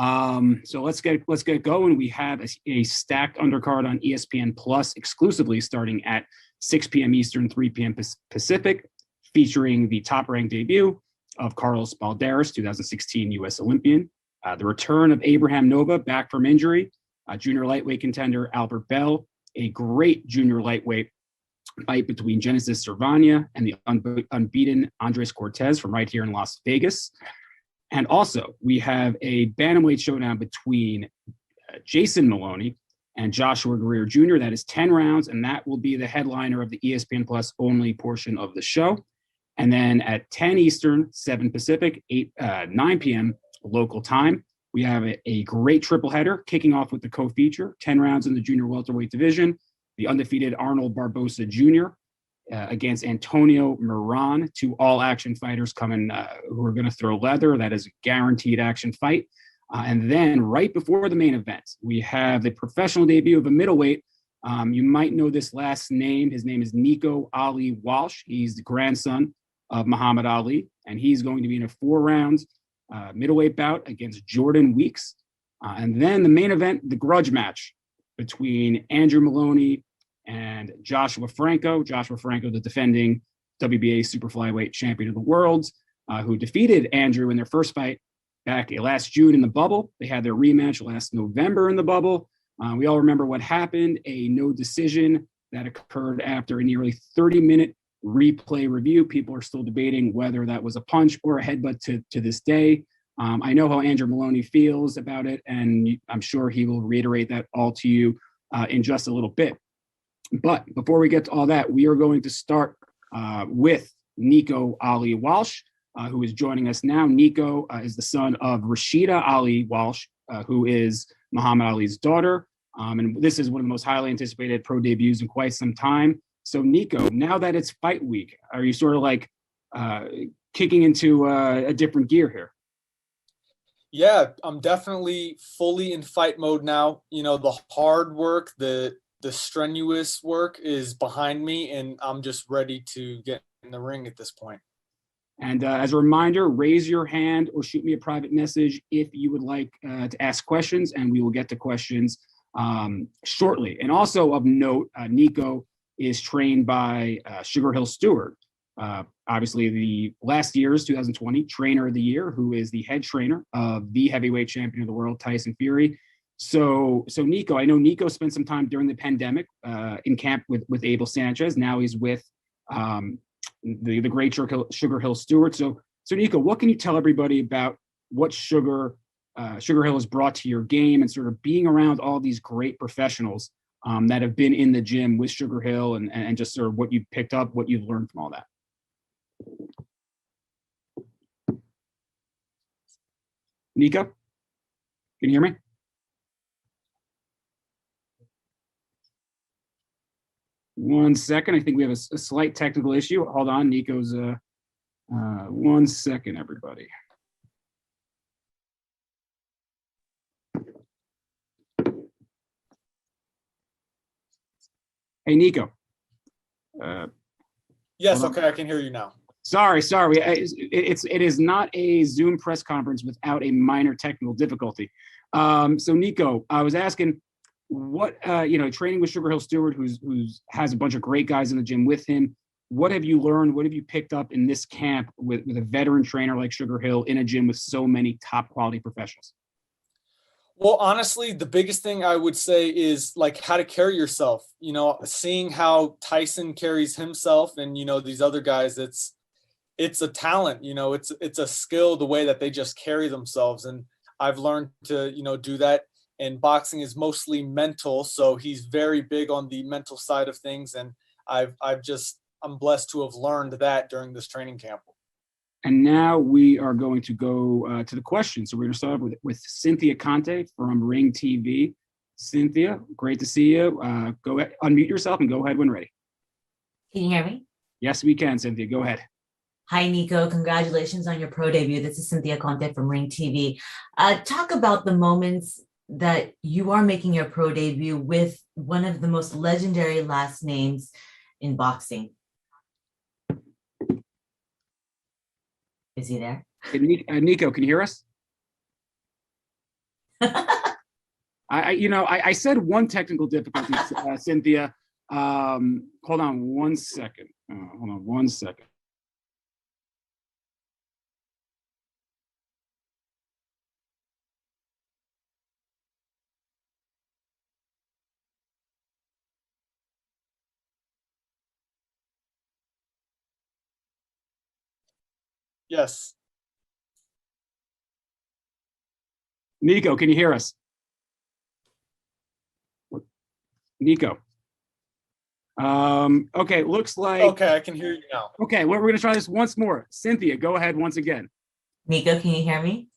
So let's get going. We have a stacked undercard on ESPN Plus exclusively starting at 6 p.m. Eastern, 3 p.m. Pacific, featuring the top-ranked debut of Carlos Balderas, 2016 U.S. Olympian, the return of Abraham Nova back from injury, junior lightweight contender Albert Bell, a great junior lightweight fight between Genesis Cervania and the unbeaten Andres Cortez from right here in Las Vegas. And also, we have a bantamweight showdown between Jason Moloney and Joshua Greer Jr. That is 10 rounds, and that will be the headliner of the ESPN Plus only portion of the show. And then at 10 Eastern, 7 Pacific, 9 p.m. local time, we have a great triple header kicking off with the co-feature, 10 rounds in the junior welterweight division, the undefeated Arnold Barboza Jr. Against Antonio Moran, two all-action fighters coming who are going to throw leather. That is a guaranteed action fight. And then right before the main event, we have the professional debut of a middleweight. You might know this last name. His name is Nico Ali Walsh. He's the grandson of Muhammad Ali, and he's going to be in a 4-round middleweight bout against Jordan Weeks. And then the main event, the grudge match between Andrew Maloney and Joshua Franco. Joshua Franco, the defending WBA super flyweight champion of the world, who defeated Andrew in their first fight back last June in the bubble. They had their rematch last November in the bubble. We all remember what happened, a no decision that occurred after a nearly 30-minute replay review. People are still debating whether that was a punch or a headbutt to this day. I know how Andrew Maloney feels about it, and I'm sure he will reiterate that all to you in just a little bit. But before we get to all that, we are going to start with Nico Ali Walsh, who is joining us now. Nico is the son of Rashida Ali Walsh, who is Muhammad Ali's daughter. And this is one of the most highly anticipated pro debuts in quite some time. So Nico, now that it's fight week, are you sort of like kicking into a different gear here? Yeah, I'm definitely fully in fight mode now. You know, the hard work, the strenuous work is behind me, and I'm just ready to get in the ring at this point. And as a reminder, raise your hand or shoot me a private message if you would like to ask questions, and we will get to questions shortly. And also of note, Nico is trained by Sugar Hill Stewart, obviously the last year's 2020 trainer of the year, who is the head trainer of the heavyweight champion of the world, Tyson Fury. So Nico, I know Nico spent some time during the pandemic in camp with Abel Sanchez. Now he's with the great Sugar Hill Stewart. So Nico, what can you tell everybody about what Sugar Hill has brought to your game and sort of being around all these great professionals that have been in the gym with Sugar Hill and just sort of what you've picked up, what you've learned from all that? Nico, can you hear me? One second. I think we have a slight technical issue. Hold on. Nico's 1 second, everybody. Hey, Nico. Yes, okay, I can hear you now. Sorry. It is not a Zoom press conference without a minor technical difficulty. So Nico, I was asking, what training with Sugar Hill Stewart, who's has a bunch of great guys in the gym with him. What have you learned? What have you picked up in this camp with a veteran trainer like Sugar Hill in a gym with so many top quality professionals? Well, honestly, the biggest thing I would say is like how to carry yourself. You know, seeing how Tyson carries himself, and these other guys, it's a talent. It's a skill, the way that they just carry themselves, and I've learned to do that. And boxing is mostly mental, so he's very big on the mental side of things, and I'm blessed to have learned that during this training camp. And now we are going to go to the questions. So we're going to start with Cynthia Conte from Ring TV. Cynthia, great to see you. Go ahead, unmute yourself and go ahead when ready. Can you hear me? Yes, we can, Cynthia. Go ahead. Hi, Nico. Congratulations on your pro debut. This is Cynthia Conte from Ring TV. Talk about the moments that you are making your pro debut with one of the most legendary last names in boxing. Is he there? Nico, can you hear us? I said one technical difficulty, Cynthia. Hold on one second. Yes. Nico, can you hear us? Nico. Okay, looks like. Okay, I can hear you now. Okay, well, we're going to try this once more. Cynthia, go ahead once again. Nico, can you hear me?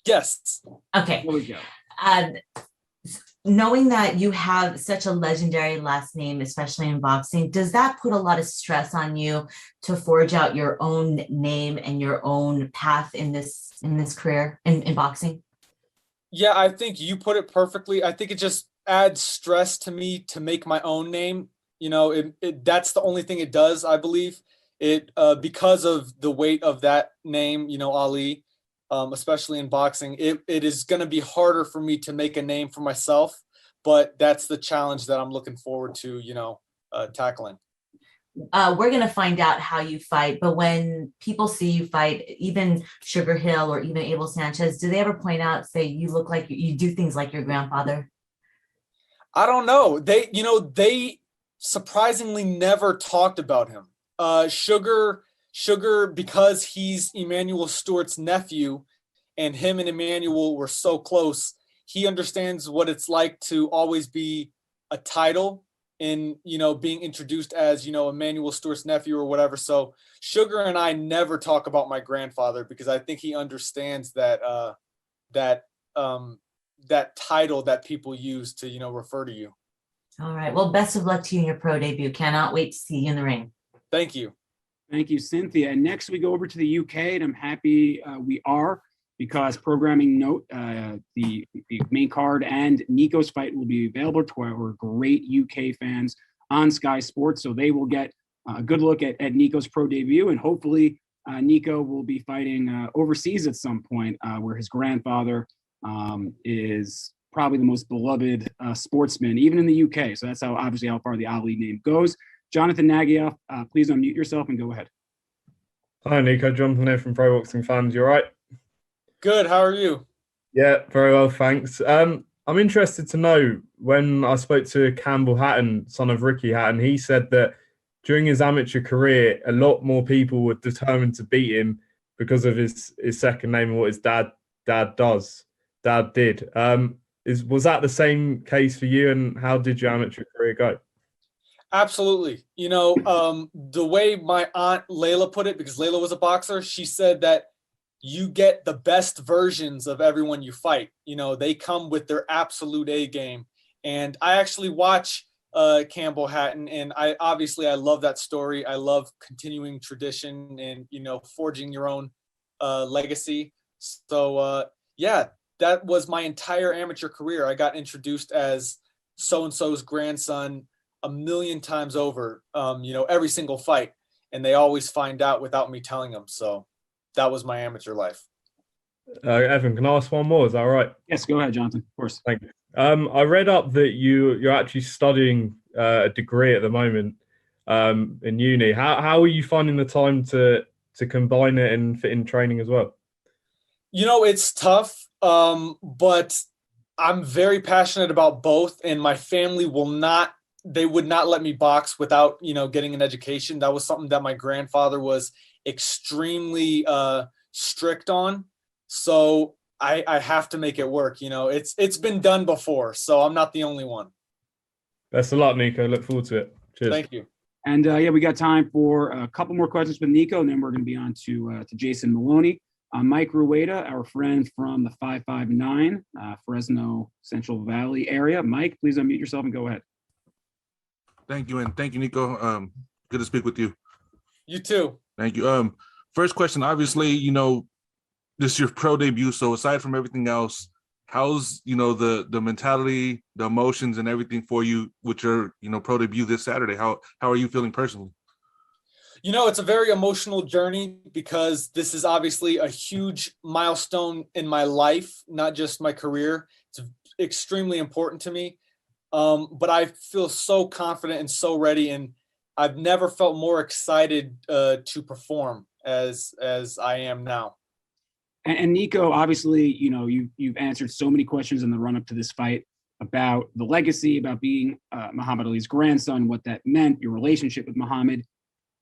Yes. Okay. There we go. Knowing that you have such a legendary last name, especially in boxing, does that put a lot of stress on you to forge out your own name and your own path in this career in boxing? Yeah, I think you put it perfectly. I think it just adds stress to me to make my own name. That's the only thing it does, I believe. It because of the weight of that name, Ali, especially in boxing, it is going to be harder for me to make a name for myself. But that's the challenge that I'm looking forward to, tackling. We're going to find out how you fight, but when people see you fight, even Sugar Hill or even Abel Sanchez, do they ever point out, say, you look like you do things like your grandfather? I don't know. They surprisingly never talked about him. Sugar, because he's Emmanuel Stewart's nephew, and him and Emmanuel were so close, he understands what it's like to always be a title in, being introduced as, Emmanuel Stewart's nephew or whatever. So Sugar and I never talk about my grandfather because I think he understands that that title that people use to, refer to you. All right. Well, best of luck to you in your pro debut. Cannot wait to see you in the ring. Thank you. Thank you, Cynthia. And next we go over to the UK, and I'm happy we are, because programming note, the main card and Nico's fight will be available to our great UK fans on Sky Sports. So they will get a good look at Nico's pro debut, and hopefully Nico will be fighting overseas at some point, where his grandfather is probably the most beloved sportsman, even in the UK. So that's obviously how far the Ali name goes. Jonathan Nagyoff, please unmute yourself and go ahead. Hi, Nico. Jonathan here from Pro Boxing Fans. You all right? Good. How are you? Yeah, very well, thanks. I'm interested to know, when I spoke to Campbell Hatton, son of Ricky Hatton, he said that during his amateur career, a lot more people were determined to beat him because of his second name and what his dad did. Was that the same case for you, and how did your amateur career go? Absolutely. The way my aunt Layla put it, because Layla was a boxer, she said that you get the best versions of everyone you fight. They come with their absolute A game. And I actually watch Campbell Hatton, and I love that story. I love continuing tradition and, forging your own legacy. So, that was my entire amateur career. I got introduced as so-and-so's grandson a million times over, every single fight, and they always find out without me telling them. So that was my amateur life. Evan, can I ask one more? Is that all right? Yes, go ahead, Jonathan. Of course. Thank you. I read up that you're actually studying a degree at the moment in uni. How are you finding the time to combine it and fit in training as well? It's tough, but I'm very passionate about both, and my family would not let me box without, getting an education. That was something that my grandfather was extremely strict on. So I have to make it work. It's been done before, so I'm not the only one. Best of luck, Nico. Look forward to it. Cheers. Thank you. And we got time for a couple more questions with Nico, and then we're going to be on to Jason Moloney. Mike Rueda, our friend from the 559 Fresno Central Valley area. Mike, please unmute yourself and go ahead. Thank you, and thank you, Nico. Good to speak with you. You too. Thank you. First question, obviously, this is your pro debut. So aside from everything else, how's, the mentality, the emotions and everything for you with your, pro debut this Saturday? How are you feeling personally? It's a very emotional journey because this is obviously a huge milestone in my life, not just my career. It's extremely important to me. But I feel so confident and so ready, and I've never felt more excited to perform as I am now. And Nico, obviously, you've answered so many questions in the run up to this fight about the legacy, about being Muhammad Ali's grandson, what that meant, your relationship with Muhammad,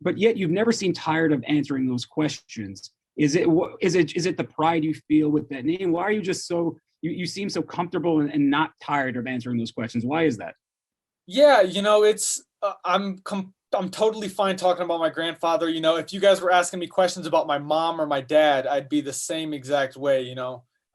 but yet you've never seemed tired of answering those questions. Is it the pride you feel with that name? Why are you just so you seem so comfortable and not tired of answering those questions? Why is that? Yeah, it's I'm totally fine talking about my grandfather. If you guys were asking me questions about my mom or my dad, I'd be the same exact way.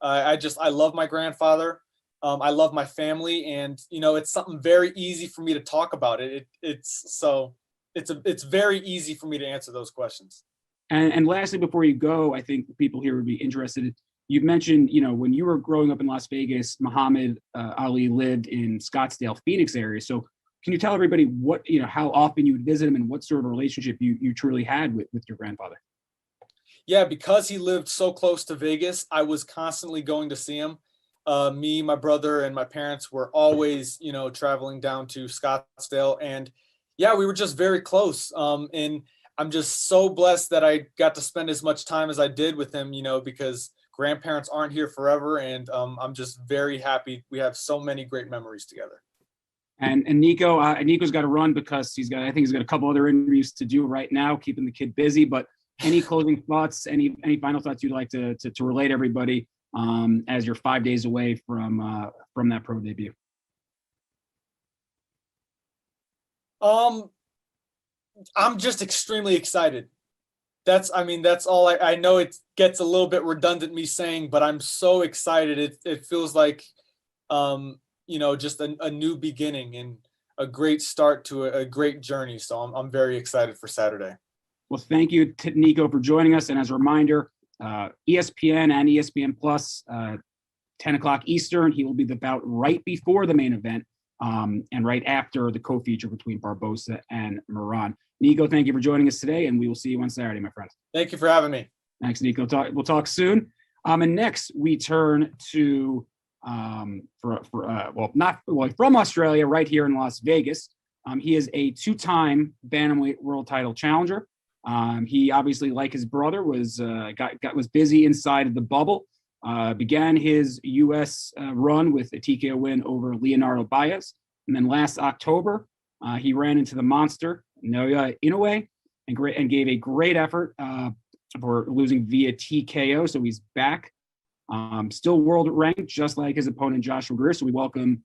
I love my grandfather. I love my family, and it's something very easy for me to talk about it. It's very easy for me to answer those questions. And lastly, before you go, I think people here would be interested. You've mentioned, when you were growing up in Las Vegas, Muhammad Ali lived in Scottsdale, Phoenix area. So can you tell everybody how often you would visit him and what sort of relationship you truly had with your grandfather? Yeah, because he lived so close to Vegas, I was constantly going to see him. Me, my brother, and my parents were always, traveling down to Scottsdale. And yeah, we were just very close. And I'm just so blessed that I got to spend as much time as I did with him, because grandparents aren't here forever. And I'm just very happy. We have so many great memories together. And Nico's got to run because I think he's got a couple other interviews to do right now, keeping the kid busy. But any closing thoughts, any final thoughts you'd like to relate to everybody as you're 5 days away from that pro debut? I'm just extremely excited. That's all I know. It gets a little bit redundant me saying, but I'm so excited. It feels like, just a new beginning and a great start to a great journey. So I'm very excited for Saturday. Well, thank you to Nico for joining us. And as a reminder, ESPN and ESPN Plus, 10 o'clock Eastern, he will be the bout right before the main event and right after the co-feature between Barbosa and Moran. Nico, thank you for joining us today, and we will see you on Saturday, my friend. Thank you for having me. Thanks, Nico. We'll talk soon. And next we turn to from Australia, right here in Las Vegas. He is a two-time bantamweight world title challenger. He obviously, like his brother, was busy inside of the bubble. Began his U.S. Run with a TKO win over Leonardo Baez, and then last October he ran into the monster Inoue and gave a great effort for losing via TKO. So he's back, still world ranked, just like his opponent Joshua Greer. So we welcome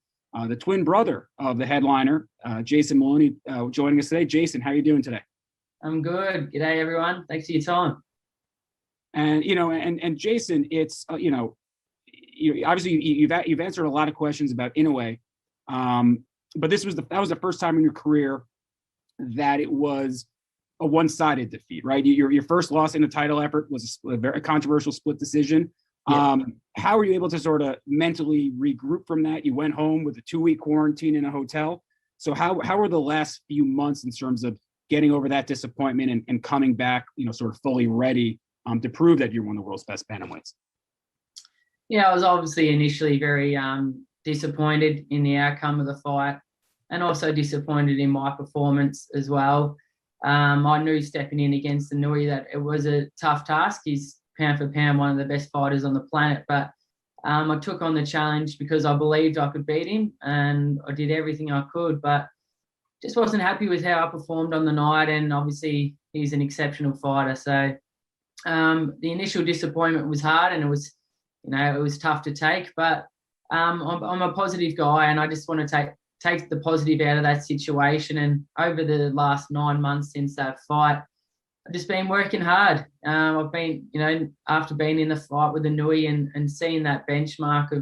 the twin brother of the headliner, Jason Moloney, joining us today. Jason, how are you doing today? I'm good. G'day, everyone. Thanks for your time. And and Jason, it's obviously you've answered a lot of questions about Inoue, but that was the first time in your career that it was a one-sided defeat, right? Your first loss in a title effort was a very controversial split decision. Yeah. How were you able to sort of mentally regroup from that? You went home with a 2-week quarantine in a hotel. So how were the last few months in terms of getting over that disappointment and coming back, sort of fully ready to prove that you're one of the world's best bantamweights? Yeah, I was obviously initially very disappointed in the outcome of the fight, and also disappointed in my performance as well. I knew stepping in against Inoue that it was a tough task. He's pound for pound one of the best fighters on the planet, but I took on the challenge because I believed I could beat him, and I did everything I could, but just wasn't happy with how I performed on the night. And obviously he's an exceptional fighter. So the initial disappointment was hard, and it was tough to take, but I'm a positive guy, and I just want to take the positive out of that situation. And over the last 9 months since that fight, I've just been working hard. I've been, after being in the fight with Inoue and seeing that benchmark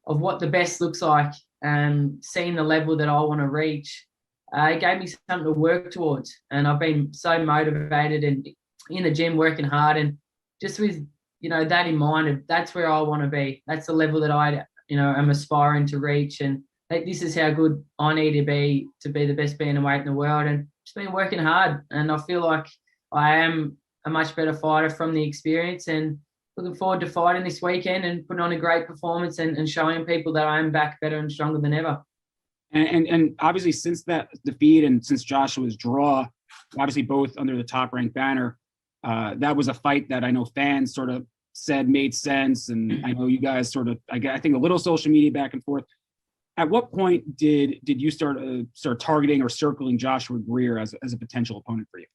of what the best looks like, and seeing the level that I want to reach, it gave me something to work towards. And I've been so motivated and in the gym working hard, and just with, that in mind, that's where I want to be. That's the level that I, am aspiring to reach. And this is how good I need to be the best bantamweight in the world. And just been working hard, and I feel like I am a much better fighter from the experience, and looking forward to fighting this weekend and putting on a great performance and showing people that I am back better and stronger than ever. And obviously since that defeat and since Joshua's draw, obviously both under the Top Rank banner, that was a fight that I know fans sort of said made sense. And I know you guys sort of, I think a little social media back and forth. At what point did you start targeting or circling Joshua Greer as a potential opponent for you?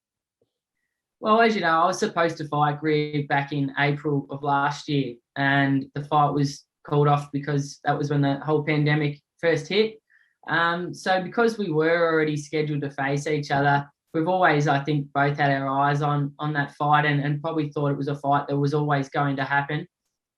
Well, as you know, I was supposed to fight Greer back in April of last year, and the fight was called off because that was when the whole pandemic first hit. So because we were already scheduled to face each other, we've always, I think, both had our eyes on that fight and probably thought it was a fight that was always going to happen.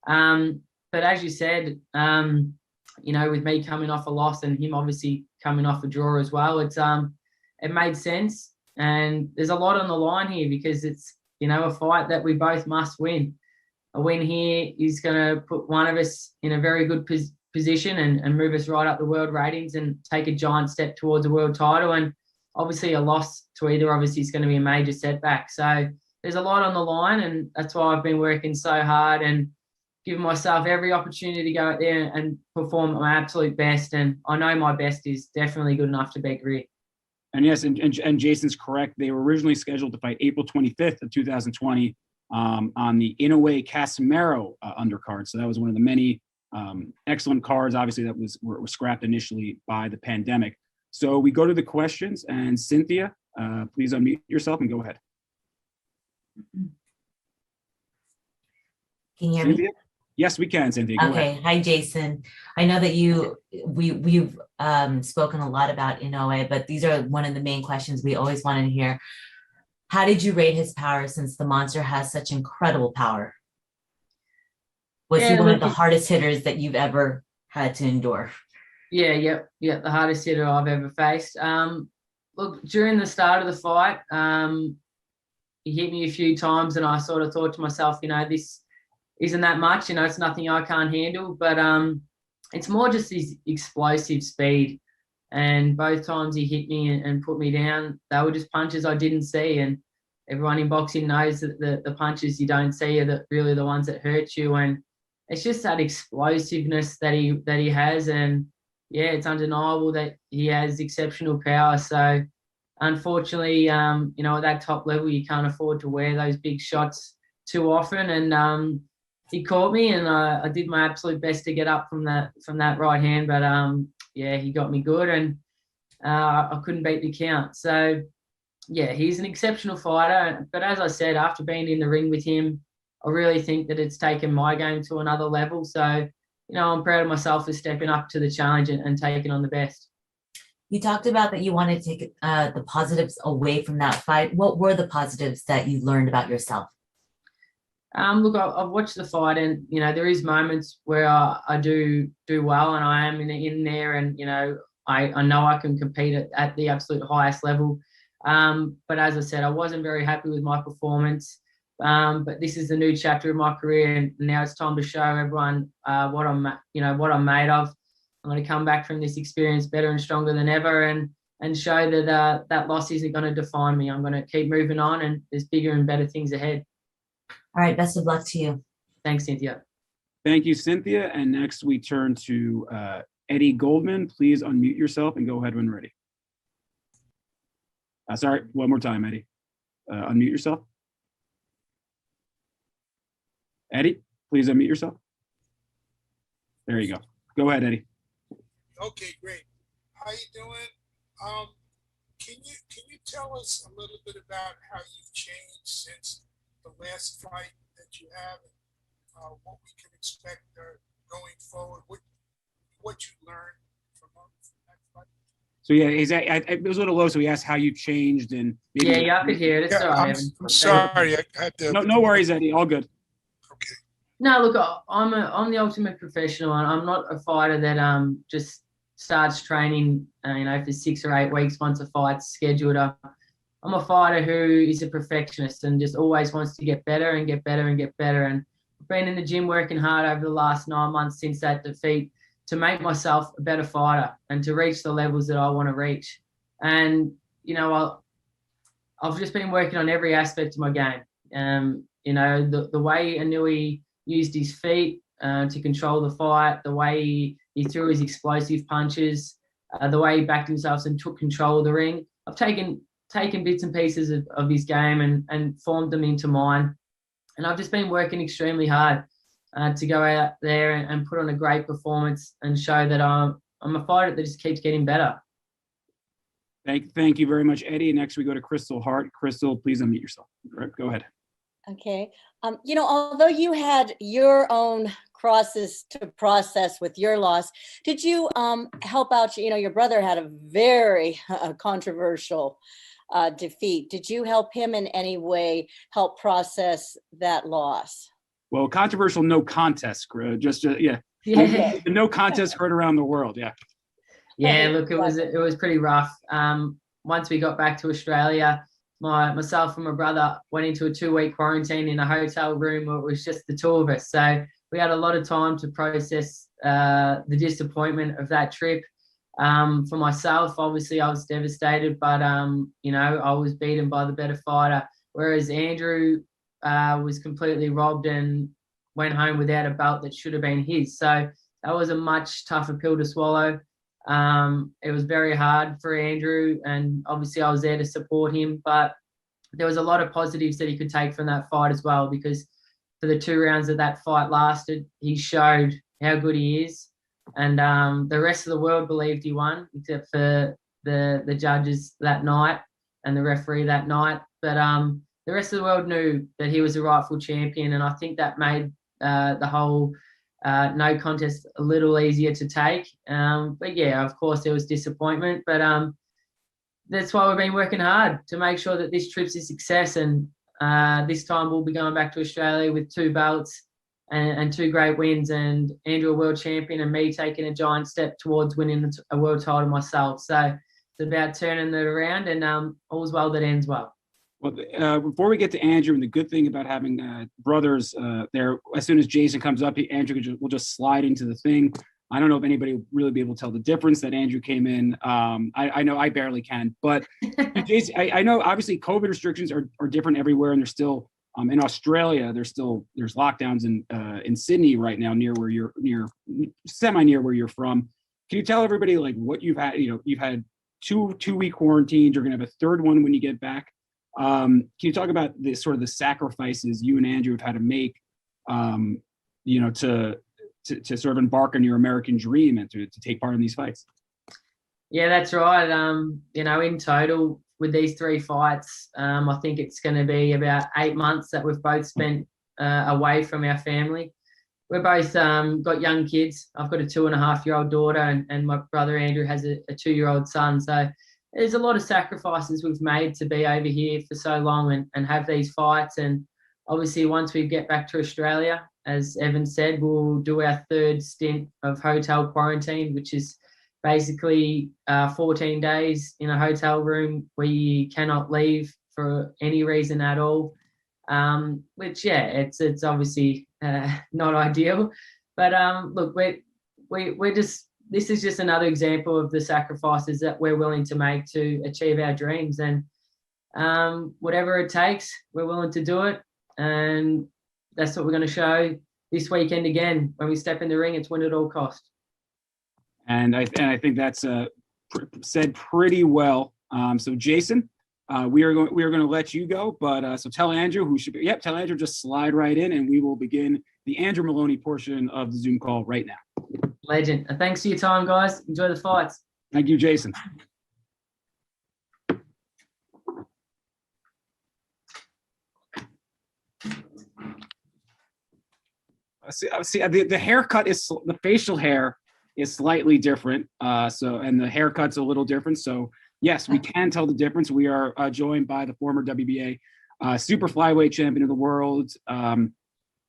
But as you said, with me coming off a loss and him obviously coming off a draw as well, it made sense. And there's a lot on the line here because it's, a fight that we both must win. A win here is going to put one of us in a very good position and move us right up the world ratings and take a giant step towards a world title. And obviously a loss to either of us is going to be a major setback. So there's a lot on the line, and that's why I've been working so hard and giving myself every opportunity to go out there and perform at my absolute best. And I know my best is definitely good enough to beat Greer. And yes, and Jason's correct. They were originally scheduled to fight April 25th of 2020 on the Inoue Casimero undercard. So that was one of the many excellent cards, obviously, that were scrapped initially by the pandemic. So we go to the questions, and Cynthia, please unmute yourself and go ahead. Can you hear Cynthia? me? Yes, we can, Cynthia. Go Okay. ahead. Hi, Jason. I know that we've spoken a lot about Inoue, but these are one of the main questions we always wanted to hear. How did you rate his power, since the monster has such incredible power? Was he one of the hardest hitters that you've ever had to endure? Yeah, the hardest hitter I've ever faced. Look, during the start of the fight, he hit me a few times, and I sort of thought to myself, this isn't that much, it's nothing I can't handle, but it's more just his explosive speed. And both times he hit me and put me down, they were just punches I didn't see. And everyone in boxing knows that the punches you don't see are really the ones that hurt you. And it's just that explosiveness that he has. And yeah, it's undeniable that he has exceptional power. So unfortunately, at that top level, you can't afford to wear those big shots too often. And he caught me, and I did my absolute best to get up from that right hand. But he got me good, and I couldn't beat the count. So yeah, he's an exceptional fighter. But as I said, after being in the ring with him, I really think that it's taken my game to another level. So, I'm proud of myself for stepping up to the challenge and taking on the best. You talked about that you wanted to take the positives away from that fight. What were the positives that you learned about yourself? Look, I've watched the fight, and there is moments where I do well, and I am in there, and I know I can compete at the absolute highest level. But as I said, I wasn't very happy with my performance. But this is the new chapter of my career, and now it's time to show everyone what I'm made of. I'm going to come back from this experience better and stronger than ever, and show that that loss isn't going to define me. I'm going to keep moving on, and there's bigger and better things ahead. All right, best of luck to you. Thanks, Cynthia. Thank you, Cynthia. And next we turn to Eddie Goldman. Please unmute yourself and go ahead when ready. Sorry, one more time, Eddie. Unmute yourself. Eddie, please unmute yourself. There you go. Go ahead, Eddie. Okay, great. How you doing? Can you tell us a little bit about how you've changed since the last fight that you have, and what we can expect going forward? What you learned from that fight? So yeah, it was a little low, so he asked how you changed and maybe. Yeah, I could hear it. It's all right. I'm sorry. I had to. No worries, Eddie. All good. Okay. No, look, I'm the ultimate professional, and I'm not a fighter that just starts training for 6 or 8 weeks once a fight's scheduled. I'm a fighter who is a perfectionist and just always wants to get better and get better and get better. And I've been in the gym working hard over the last 9 months since that defeat to make myself a better fighter and to reach the levels that I want to reach. And I've just been working on every aspect of my game. You know, the way Inoue used his feet to control the fight, the way he threw his explosive punches, the way he backed himself and took control of the ring. I've taken bits and pieces of his game and formed them into mine. And I've just been working extremely hard to go out there and put on a great performance and show that I'm a fighter that just keeps getting better. Thank you very much, Eddie. Next, we go to Crystal Hart. Crystal, please unmute yourself. Go ahead. Okay. You know, although you had your own crosses to process with your loss, did you help out? You know, your brother had a very controversial defeat. Did you help him in any way, help process that loss? Well, controversial, no contest. Yeah. No contest heard around the world. Yeah. Yeah, look, it was pretty rough. Once we got back to Australia, myself and my brother went into a 2-week quarantine in a hotel room where it was just the two of us. So we had a lot of time to process the disappointment of that trip. For myself, obviously, I was devastated, but you know, I was beaten by the better fighter. Whereas Andrew was completely robbed and went home without a belt that should have been his. So that was a much tougher pill to swallow. It was very hard for Andrew, and obviously I was there to support him, but there was a lot of positives that he could take from that fight as well, because for the 2 rounds that fight lasted, he showed how good he is, and the rest of the world believed he won, except for the judges that night and the referee that night. But the rest of the world knew that he was a rightful champion, and I think that made the whole no contest a little easier to take. But yeah, of course there was disappointment, but that's why we've been working hard to make sure that this trip's a success, and this time we'll be going back to Australia with 2 belts and 2 great wins, and Andrew a world champion and me taking a giant step towards winning a world title myself. So it's about turning it around, and all's well that ends well. Well, before we get to Andrew, and the good thing about having brothers there, as soon as Jason comes up, Andrew will just slide into the thing. I don't know if anybody will really be able to tell the difference that Andrew came in. I know I barely can, but Jason, I know obviously COVID restrictions are different everywhere, and they're still in Australia. There's lockdowns in Sydney right now, semi near where you're from. Can you tell everybody like what you've had? You know, you've had 2-week quarantines. You're going to have a 3rd one when you get back. Can you talk about the sort of the sacrifices you and Andrew have had to make, you know, to sort of embark on your American dream and to take part in these fights? Yeah, that's right. You know, in total with these 3 fights, I think it's going to be about 8 months that we've both spent away from our family. We're both got young kids. I've got a 2.5-year-old daughter, and my brother Andrew has a 2-year-old son. So there's a lot of sacrifices we've made to be over here for so long and have these fights. And obviously once we get back to Australia, as Evan said, we'll do our 3rd stint of hotel quarantine, which is basically 14 days in a hotel room where you cannot leave for any reason at all. Which, yeah, it's obviously not ideal. But look, we're just, this is just another example of the sacrifices that we're willing to make to achieve our dreams. And whatever it takes, we're willing to do it. And that's what we're going to show this weekend again. When we step in the ring, it's win at all costs. And I think that's said pretty well. So Jason, we are going to let you go, but so tell Andrew tell Andrew, just slide right in, and we will begin the Andrew Maloney portion of the Zoom call right now. Legend. Thanks for your time, guys. Enjoy the fights. Thank you, Jason. See, the haircut the facial hair is slightly different. And the haircut's a little different. So yes, we can tell the difference. We are joined by the former WBA super flyweight champion of the world.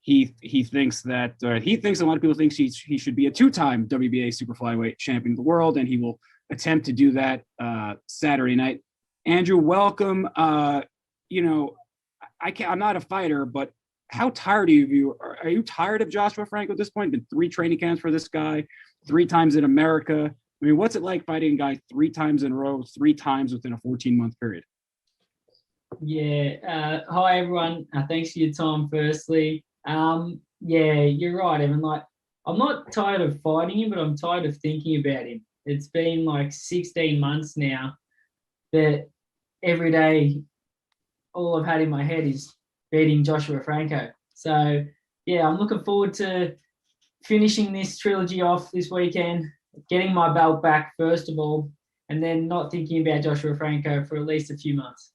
He thinks that a lot of people think he should be a 2-time WBA super flyweight champion of the world, and he will attempt to do that Saturday night. Andrew, welcome. You know, I'm not a fighter, but how tired are you? Are you tired of Joshua Franco at this point? Been 3 training camps for this guy, 3 times in America. I mean, what's it like fighting a guy 3 times in a row, 3 times within a 14-month period? Hi everyone. Thanks for your time. Firstly, you're right, Evan. Like, I'm not tired of fighting him, but I'm tired of thinking about him. It's been like 16 months now that every day, all I've had in my head is beating Joshua Franco. So yeah, I'm looking forward to finishing this trilogy off this weekend, getting my belt back first of all, and then not thinking about Joshua Franco for at least a few months.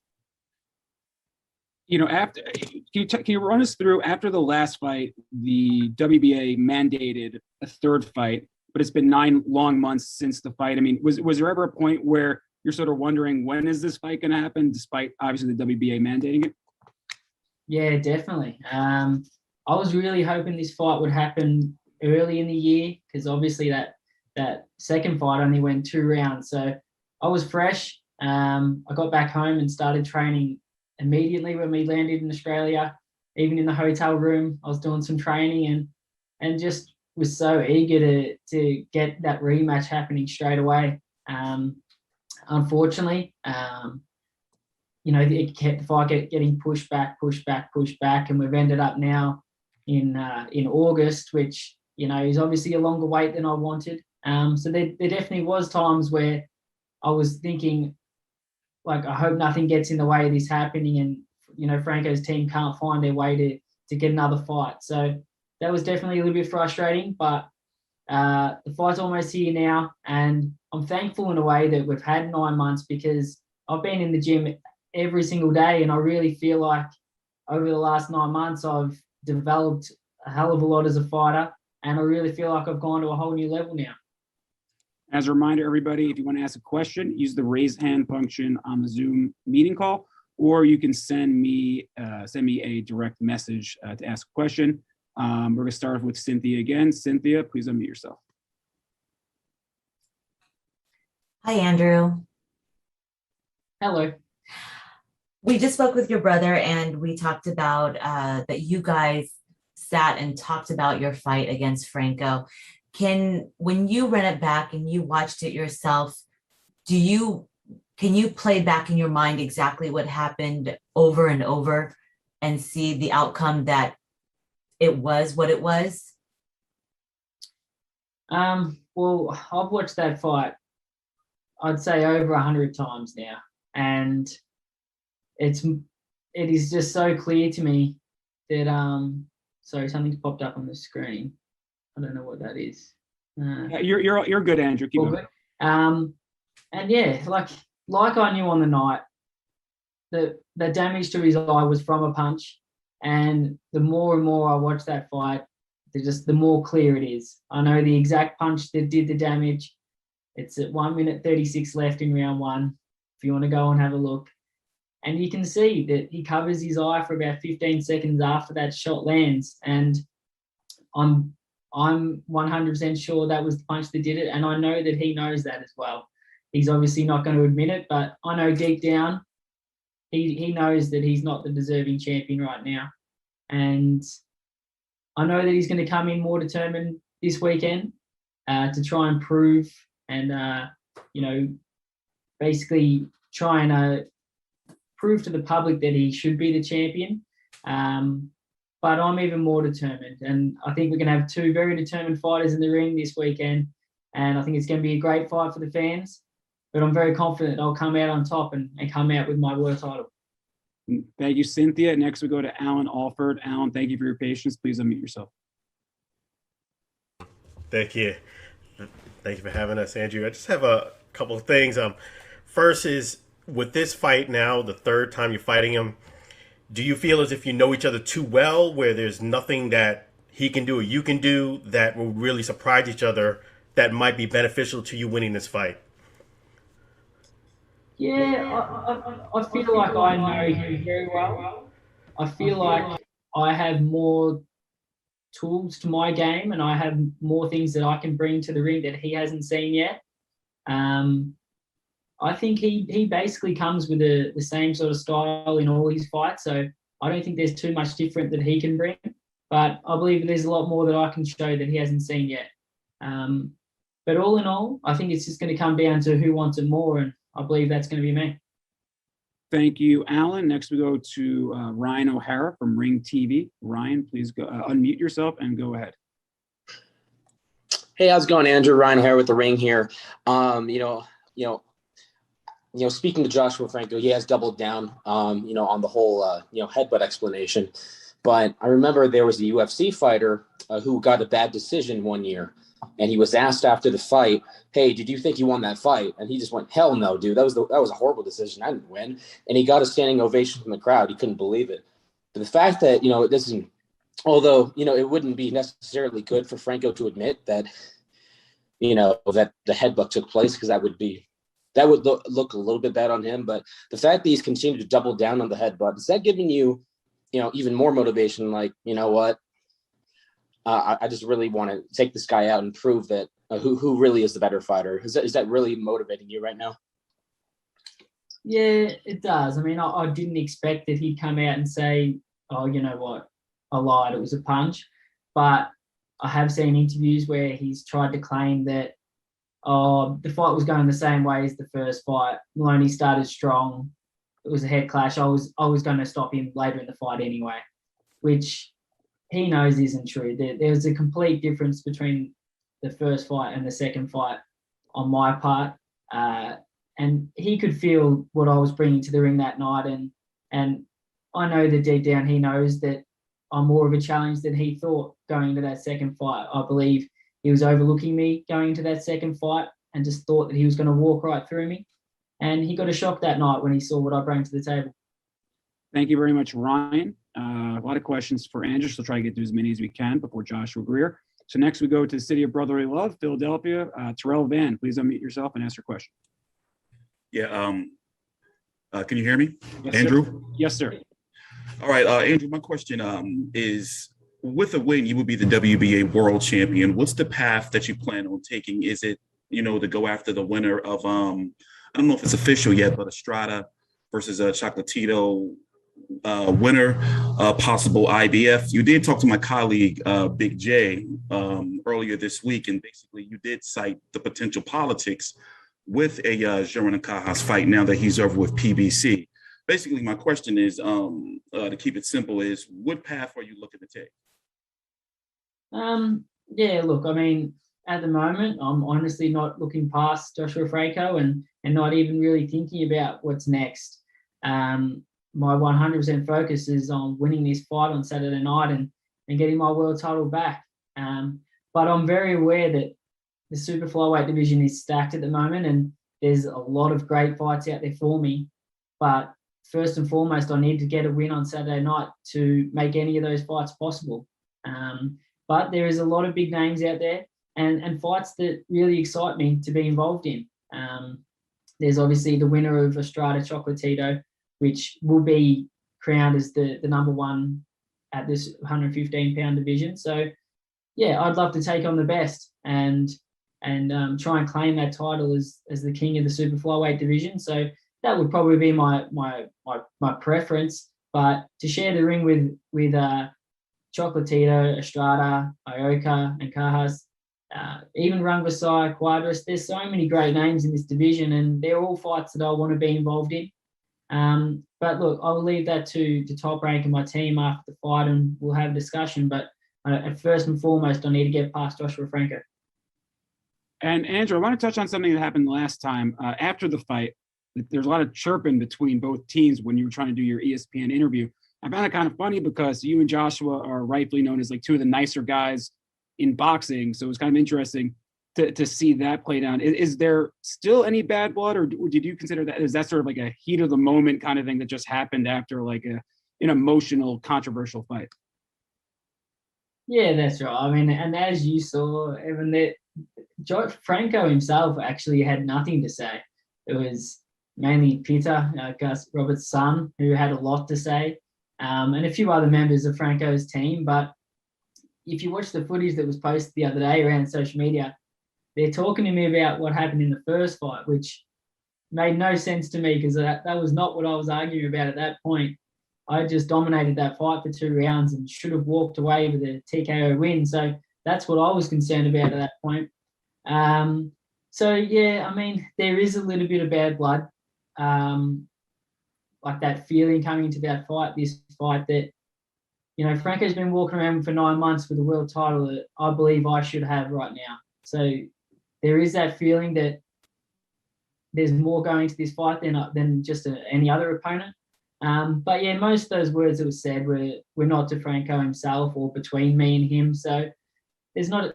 You know, can you run us through, after the last fight, the WBA mandated a third fight, but it's been 9 long months since the fight. I mean, was there ever a point where you're sort of wondering, when is this fight going to happen, despite obviously the WBA mandating it? Yeah, definitely. I was really hoping this fight would happen early in the year, because obviously that second fight only went 2 rounds. So I was fresh. I got back home and started training immediately when we landed in Australia. Even in the hotel room, I was doing some training and just was so eager to get that rematch happening straight away. Unfortunately, it kept the fight getting pushed back, and we've ended up now in August, which is obviously a longer wait than I wanted. So there definitely was times where I was thinking, like, I hope nothing gets in the way of this happening, and Franco's team can't find their way to get another fight. So that was definitely a little bit frustrating, but the fight's almost here now, and I'm thankful in a way that we've had 9 months, because I've been in the gym every single day, and I really feel like over the last 9 months I've developed a hell of a lot as a fighter, and I really feel like I've gone to a whole new level now. As a reminder, everybody, if you want to ask a question, use the raise hand function on the Zoom meeting call, or you can send me a direct message to ask a question. We're going to start with Cynthia again. Cynthia, please unmute yourself. Hi, Andrew. Hello. We just spoke with your brother, and we talked about that you guys sat and talked about your fight against Franco. When you ran it back and you watched it yourself, can you play back in your mind exactly what happened over and over and see the outcome that it was what it was? Well, I've watched that fight, I'd say, over 100 times now, and it is just so clear to me that sorry, something's popped up on the screen. I don't know what that is. You're good, Andrew. Keep going. And yeah, like I knew on the night that the damage to his eye was from a punch, and the more and more I watch that fight, the more clear it is. I know the exact punch that did the damage. It's at 1 minute 36 left in round 1. If you want to go and have a look, and you can see that he covers his eye for about 15 seconds after that shot lands, and I'm 100% sure that was the punch that did it, and I know that he knows that as well. He's obviously not going to admit it, but I know deep down he knows that he's not the deserving champion right now, and I know that he's going to come in more determined this weekend to try and prove and basically try and prove to the public that he should be the champion. But I'm even more determined, and I think we're going to have 2 very determined fighters in the ring this weekend, and I think it's going to be a great fight for the fans, but I'm very confident I'll come out on top and come out with my world title. Thank you, Cynthia. Next, we go to Alan Alford. Alan, thank you for your patience. Please unmute yourself. Thank you. Thank you for having us, Andrew. I just have a couple of things. First is, with this fight now, the 3rd time you're fighting him, do you feel as if you know each other too well, where there's nothing that he can do or you can do that will really surprise each other that might be beneficial to you winning this fight? Yeah, I feel like I know him very well. I feel like I have more tools to my game, and I have more things that I can bring to the ring that he hasn't seen yet. I think he basically comes with the same sort of style in all his fights, so I don't think there's too much different that he can bring, but I believe there's a lot more that I can show that he hasn't seen yet. But all in all, I think it's just going to come down to who wants it more, and I believe that's going to be me. Thank you, Alan. Next, we go to Ryan O'Hara from Ring TV. Ryan, please go unmute yourself and go ahead. Hey, how's it going, Andrew? Ryan O'Hara with the Ring here. Speaking to Joshua Franco, he has doubled down, on the whole, headbutt explanation. But I remember there was a UFC fighter who got a bad decision one year, and he was asked after the fight, "Hey, did you think you won that fight?" And he just went, "Hell no, dude. That was a horrible decision. I didn't win." And he got a standing ovation from the crowd. He couldn't believe it. But the fact that this is, although it wouldn't be necessarily good for Franco to admit that, that the headbutt took place, because that would look a little bit bad on him. But the fact that he's continued to double down on the headbutt, is that giving you, even more motivation? Like, what? I just really want to take this guy out and prove that who really is the better fighter. Is that really motivating you right now? Yeah, it does. I mean, I didn't expect that he'd come out and say, "Oh, you know what? I lied. It was a punch." But I have seen interviews where he's tried to claim that, the fight was going the same way as the first fight. Maloney started strong. It was a head clash. I was going to stop him later in the fight anyway, which he knows isn't true. There's a complete difference between the first fight and the second fight on my part. And he could feel what I was bringing to the ring that night. And I know that deep down he knows that I'm more of a challenge than he thought going into that second fight. I believe he was overlooking me going into that second fight and just thought that he was going to walk right through me. And he got a shock that night when he saw what I brought to the table. Thank you very much, Ryan. A lot of questions for Andrew, so we'll try to get through as many as we can before Joshua Greer. So next we go to the city of brotherly love, Philadelphia. Terrell Van, please unmute yourself and ask your question. Yeah. Can you hear me? Yes, Andrew? Sir. Yes, sir. All right, Andrew, my question is, with a win, you will be the WBA world champion. What's the path that you plan on taking? Is it, to go after the winner of, I don't know if it's official yet, but Estrada versus Chocolatito winner, possible IBF? You did talk to my colleague, Big J, earlier this week, and basically you did cite the potential politics with a Joran Cajas fight now that he's over with PBC. Basically, my question is, to keep it simple, is what path are you looking to take? Yeah, look, I mean, at the moment, I'm honestly not looking past Joshua Franco and not even really thinking about what's next. My 100% focus is on winning this fight on Saturday night and getting my world title back. But I'm very aware that the super flyweight division is stacked at the moment, and there's a lot of great fights out there for me. But first and foremost, I need to get a win on Saturday night to make any of those fights possible. But there is a lot of big names out there and fights that really excite me to be involved in. There's obviously the winner of Estrada Chocolatito, which will be crowned as the number one at this 115-pound division. So, yeah, I'd love to take on the best and try and claim that title as the king of the super flyweight division. So that would probably be my preference. But to share the ring with Chocolatito, Estrada, Ioka, and Cajas, even Rungvisai, Quadras, there's so many great names in this division, and they're all fights that I want to be involved in. But look, I will leave that to Top Rank and my team after the fight, and we'll have a discussion. But first and foremost, I need to get past Joshua Franco. And Andrew, I want to touch on something that happened last time. After the fight, there's a lot of chirping between both teams when you were trying to do your ESPN interview. I found it kind of funny because you and Joshua are rightfully known as like two of the nicer guys in boxing. So it was kind of interesting to see that play down. Is there still any bad blood, or did you consider that, is that sort of like a heat of the moment kind of thing that just happened after like an emotional, controversial fight? Yeah, that's right. I mean, and as you saw, Evan, that Franco himself actually had nothing to say. It was mainly Peter, Gus Roberts' son, who had a lot to say, and a few other members of Franco's team. But if you watch the footage that was posted the other day around social media, they're talking to me about what happened in the first fight, which made no sense to me because that was not what I was arguing about at that point. I just dominated that fight for 2 rounds and should have walked away with a TKO win. So that's what I was concerned about at that point. So, yeah, I mean, there is a little bit of bad blood. like that feeling coming into this fight that, you know, Franco's been walking around for 9 months with the world title that I believe I should have right now. So there is that feeling that there's more going to this fight than just any other opponent. But yeah, most of those words that were said were not to Franco himself or between me and him. So there's not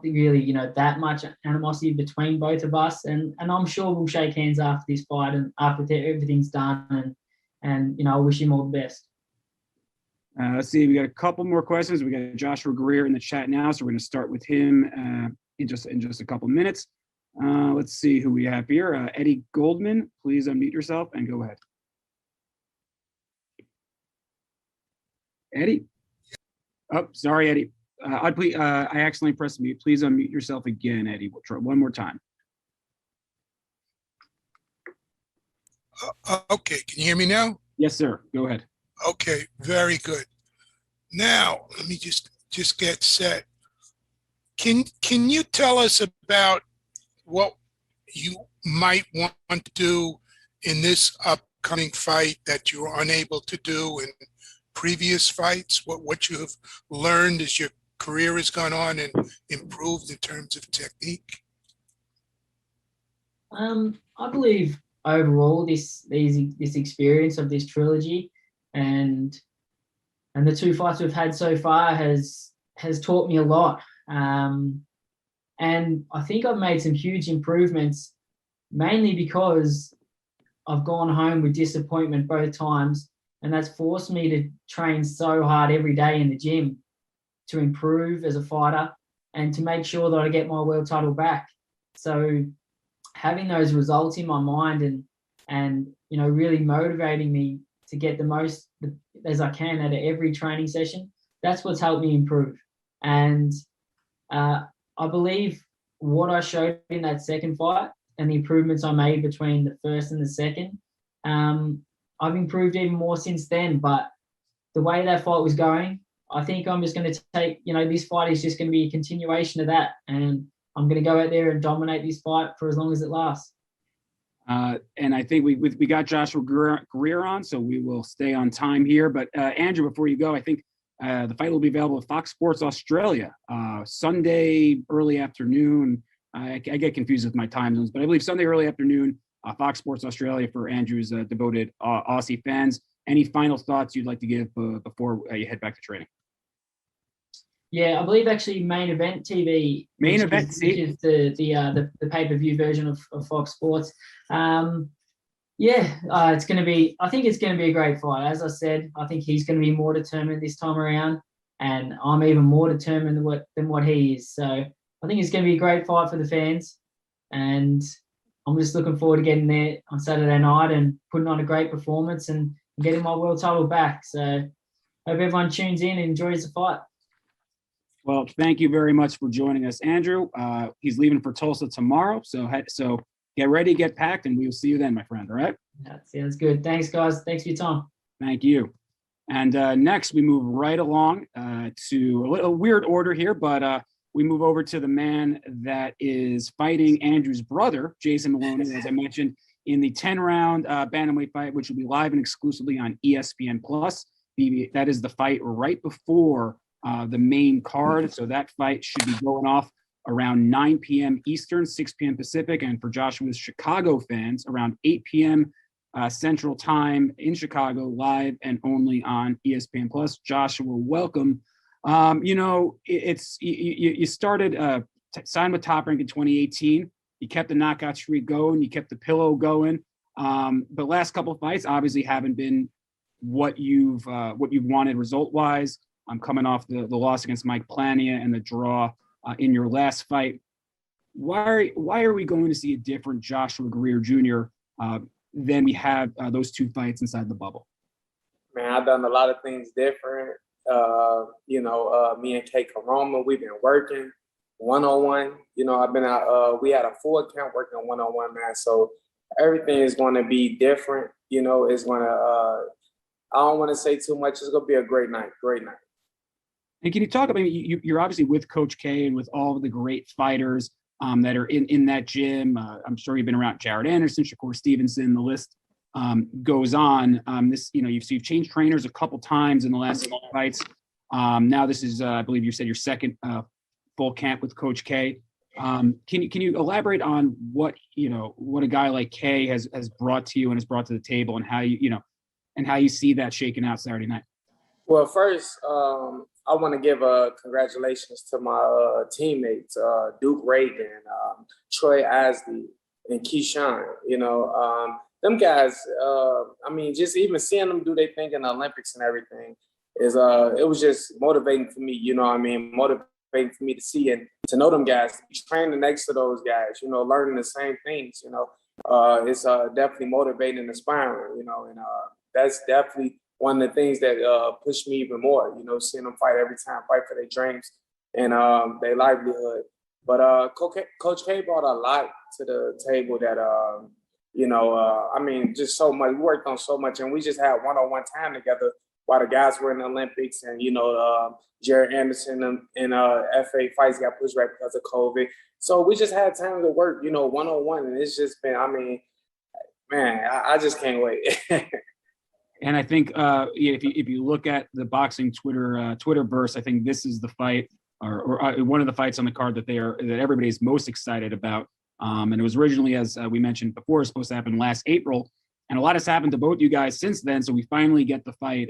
really, you know, that much animosity between both of us. And I'm sure we'll shake hands after this fight and after everything's done. And you know, I wish him all the best. Let's see, we got a couple more questions. We got Joshua Greer in the chat now, so we're going to start with him in just a couple minutes. Let's see who we have here. Eddie Goldman, please unmute yourself and go ahead. Eddie? Oh, sorry, Eddie. I accidentally pressed mute. Please unmute yourself again, Eddie. We'll try one more time. Okay, can you hear me now? Yes, sir. Go ahead. Okay, very good. Now, let me just get set. Can you tell us about what you might want to do in this upcoming fight that you were unable to do in previous fights? What you have learned as your career has gone on and improved in terms of technique? I believe overall this experience of this trilogy and the 2 fights we've had so far has taught me a lot. And I think I've made some huge improvements, mainly because I've gone home with disappointment both times, and that's forced me to train so hard every day in the gym to improve as a fighter and to make sure that I get my world title back. So having those results in my mind and you know, really motivating me to get the most as I can out of every training session, that's what's helped me improve. And I believe what I showed in that second fight and the improvements I made between the first and the second, I've improved even more since then. But the way that fight was going, I think I'm just going to take, you know, this fight is just going to be a continuation of that. And I'm going to go out there and dominate this fight for as long as it lasts. And I think we got Joshua Greer on, so we will stay on time here. But Andrew, before you go, I think the fight will be available at Fox Sports Australia Sunday early afternoon. I get confused with my time zones, but I believe Sunday early afternoon, Fox Sports Australia for Andrew's devoted Aussie fans. Any final thoughts you'd like to give before you head back to training? Yeah, I believe actually Main Event TV, which is the pay-per-view version of Fox Sports. It's going to be. I think it's going to be a great fight. As I said, I think he's going to be more determined this time around, and I'm even more determined than what he is. So I think it's going to be a great fight for the fans, and I'm just looking forward to getting there on Saturday night and putting on a great performance and getting my world title back. So hope everyone tunes in and enjoys the fight. Well, thank you very much for joining us, Andrew. He's leaving for Tulsa tomorrow, so get ready, get packed, and we will see you then, my friend. All right? That sounds good. Thanks, guys. Thanks for your time. Thank you. And next, we move right along to a weird order here, but we move over to the man that is fighting Andrew's brother, Jason Moloney, as I mentioned, in the 10-round bantamweight fight, which will be live and exclusively on ESPN+. That is the fight right before the main card. So that fight should be going off around 9 p.m. Eastern, 6 p.m. Pacific. And for Joshua's Chicago fans, around 8 p.m. Central Time in Chicago, live and only on ESPN+. Joshua, welcome. You started, signed with Top Rank in 2018. You kept the knockout streak going. You kept the pillow going. But last couple of fights obviously haven't been what you've wanted result-wise. I'm coming off the loss against Mike Plania and the draw in your last fight. Why are we going to see a different Joshua Greer Jr. Than we have those 2 fights inside the bubble? Man, I've done a lot of things different. Me and Kate Karoma, we've been working one-on-one. I've been out. We had a full camp working one-on-one, man. So everything is going to be different. It's going to. I don't want to say too much. It's going to be a great night. Great night. And can you talk about, you're obviously with Coach K and with all of the great fighters. that are in that gym. I'm sure you've been around Jared Anderson, Shakur Stevenson, the list goes on. You've changed trainers a couple times in the last fights. Now this is, I believe you said your second full camp with Coach K. Can you elaborate on what a guy like K has brought to you and has brought to the table, and how you see that shaking out Saturday night? Well, first, I want to give congratulations to my teammates, Duke Reagan, Troy Asley, and Keyshawn. Them guys, just even seeing them do their thing in the Olympics and everything it was just motivating for me, motivating for me to see and to know them guys, to be training next to those guys, learning the same things, it's definitely motivating and inspiring, and that's definitely one of the things that pushed me even more, seeing them fight every time, fight for their dreams and their livelihood. But Coach K brought a lot to the table that, just so much. We worked on so much, and we just had one-on-one time together while the guys were in the Olympics. And, Jared Anderson and FA fights got pushed back because of COVID. So we just had time to work, one-on-one. And it's just been, I just can't wait. And I think if you look at the boxing Twitterverse, I think this is the fight or one of the fights on the card that everybody is most excited about. And it was originally, as we mentioned before, supposed to happen last April. And a lot has happened to both you guys since then. So we finally get the fight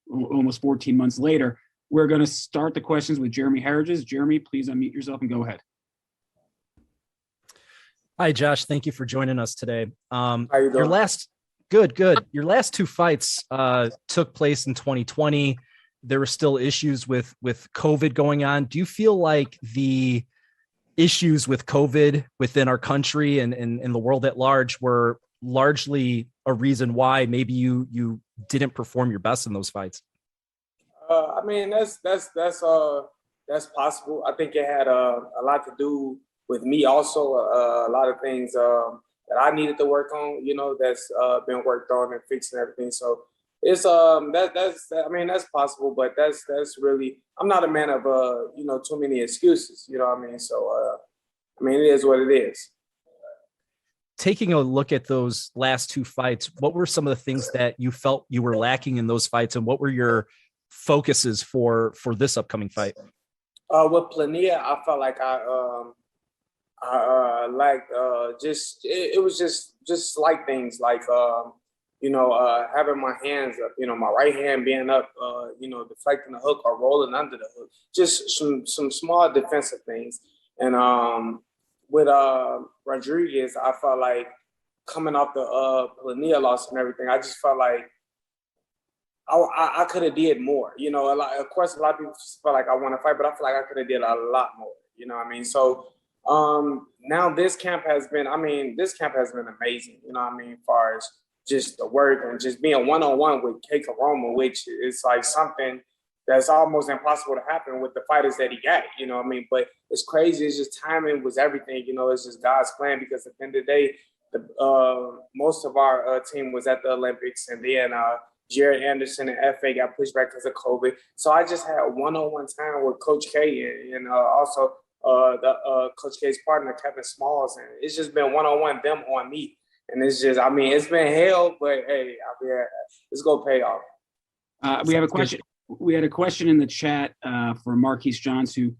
almost 14 months later. We're going to start the questions with Jeremy Harridges. Jeremy, please unmute yourself and go ahead. Hi, Josh. Thank you for joining us today. How you doing? Good. Your last two fights took place in 2020. There were still issues with COVID going on. Do you feel like the issues with COVID within our country and in the world at large were largely a reason why maybe you didn't perform your best in those fights? That's possible. I think it had a lot to do with me also. A lot of things that I needed to work on, that's been worked on and fixed and everything. So it's that's possible, but that's really, I'm not a man of too many excuses. So it is what it is. Taking a look at those last two fights, what were some of the things that you felt you were lacking in those fights, and what were your focuses for this upcoming fight? With Plania, I felt like I liked it was just slight things like having my hands up, my right hand being up, deflecting the hook or rolling under the hook, just some small defensive things. And with Rodriguez, I felt like coming off the Plania loss and everything, I just felt like I could have did more. Of course, a lot of people feel like I want to fight, but I feel like I could have did a lot more. So now this camp has been amazing. As far as just the work and just being one-on-one with K. Karoma, which is like something that's almost impossible to happen with the fighters that he got. But it's crazy. It's just timing was everything. It's just God's plan, because at the end of the day, most of our team was at the Olympics, and then Jared Anderson and FA got pushed back because of COVID. So I just had one-on-one time with Coach K and also the Coach K's partner, Kevin Smalls. And it's just been one-on-one, them on me. And it's just, it's been hell, but hey, it's going to pay off. We have a question. We had a question in the chat from Marquise Johns, who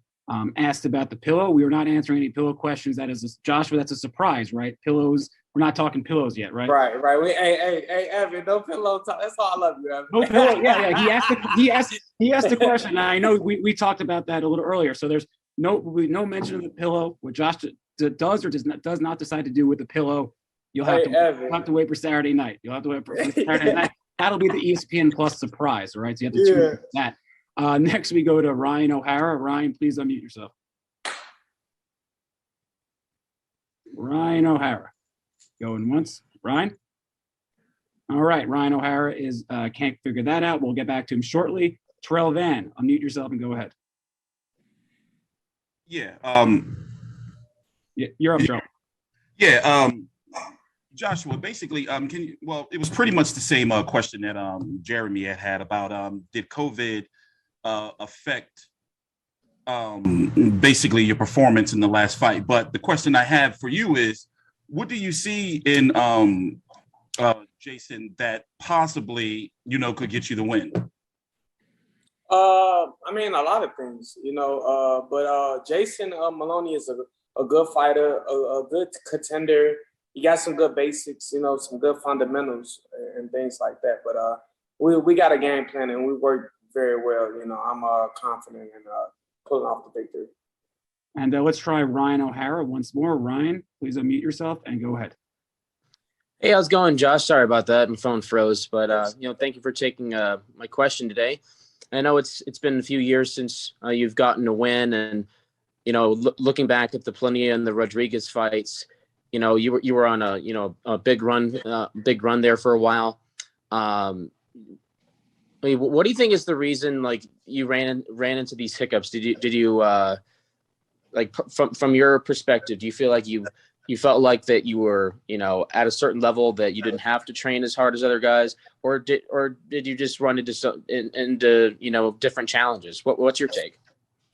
asked about the pillow. We were not answering any pillow questions. That is, Joshua, that's a surprise, right? Pillows. We're not talking pillows yet, right? Right. Hey, Evan, no pillow talk. That's all I love you, Evan. No pillow. Yeah. He asked the question. And I know we talked about that a little earlier. So there's no mention of the pillow. What Josh does or does not decide to do with the pillow, you'll have to wait for Saturday night. You'll have to wait for Saturday night. That'll be the ESPN Plus surprise, all right? So you have to tune in for that. Next, we go to Ryan O'Hara. Ryan, please unmute yourself. Ryan O'Hara. Going once. Ryan? All right. Ryan O'Hara can't figure that out. We'll get back to him shortly. Terrell Van, unmute yourself and go ahead. Yeah. You're up, Terrell. Yeah. Joshua, basically, it was pretty much the same question that Jeremy had about did COVID affect basically your performance in the last fight. But the question I have for you is, what do you see in Jason that possibly, could get you the win? I mean, a lot of things, but Jason Moloney is a good fighter, a good contender. He got some good basics, some good fundamentals and things like that. But we got a game plan and we work very well. I'm confident in pulling off the victory. And let's try Ryan O'Hara once more. Ryan, please unmute yourself and go ahead. Hey, how's it going, Josh? Sorry about that. My phone froze, but thank you for taking my question today. I know it's been a few years since you've gotten a win, and looking back at the Plania and the Rodriguez fights, you were on a big run there for a while. What do you think is the reason you ran into these hiccups? Did you from your perspective, do you feel like you felt like that you were at a certain level that you didn't have to train as hard as other guys, or did you just run into different challenges? What's your take?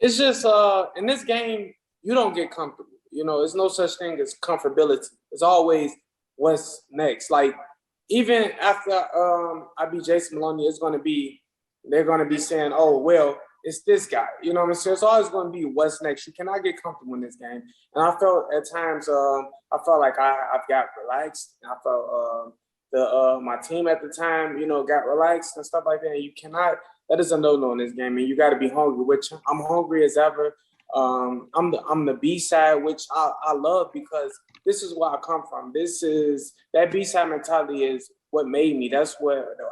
It's just in this game you don't get comfortable. There's no such thing as comfortability. It's always what's next. Like even after I beat Jason Moloney, they're gonna be saying, oh well, it's this guy. You know what I'm saying? It's always going to be what's next. You cannot get comfortable in this game. And I felt at times, I felt like I've got relaxed. I felt my team at the time, got relaxed and stuff like that. And you cannot. That is a no-no in this game. And you got to be hungry, which I'm hungry as ever. I'm the B side, which I love because this is where I come from. That B side mentality is what made me. That's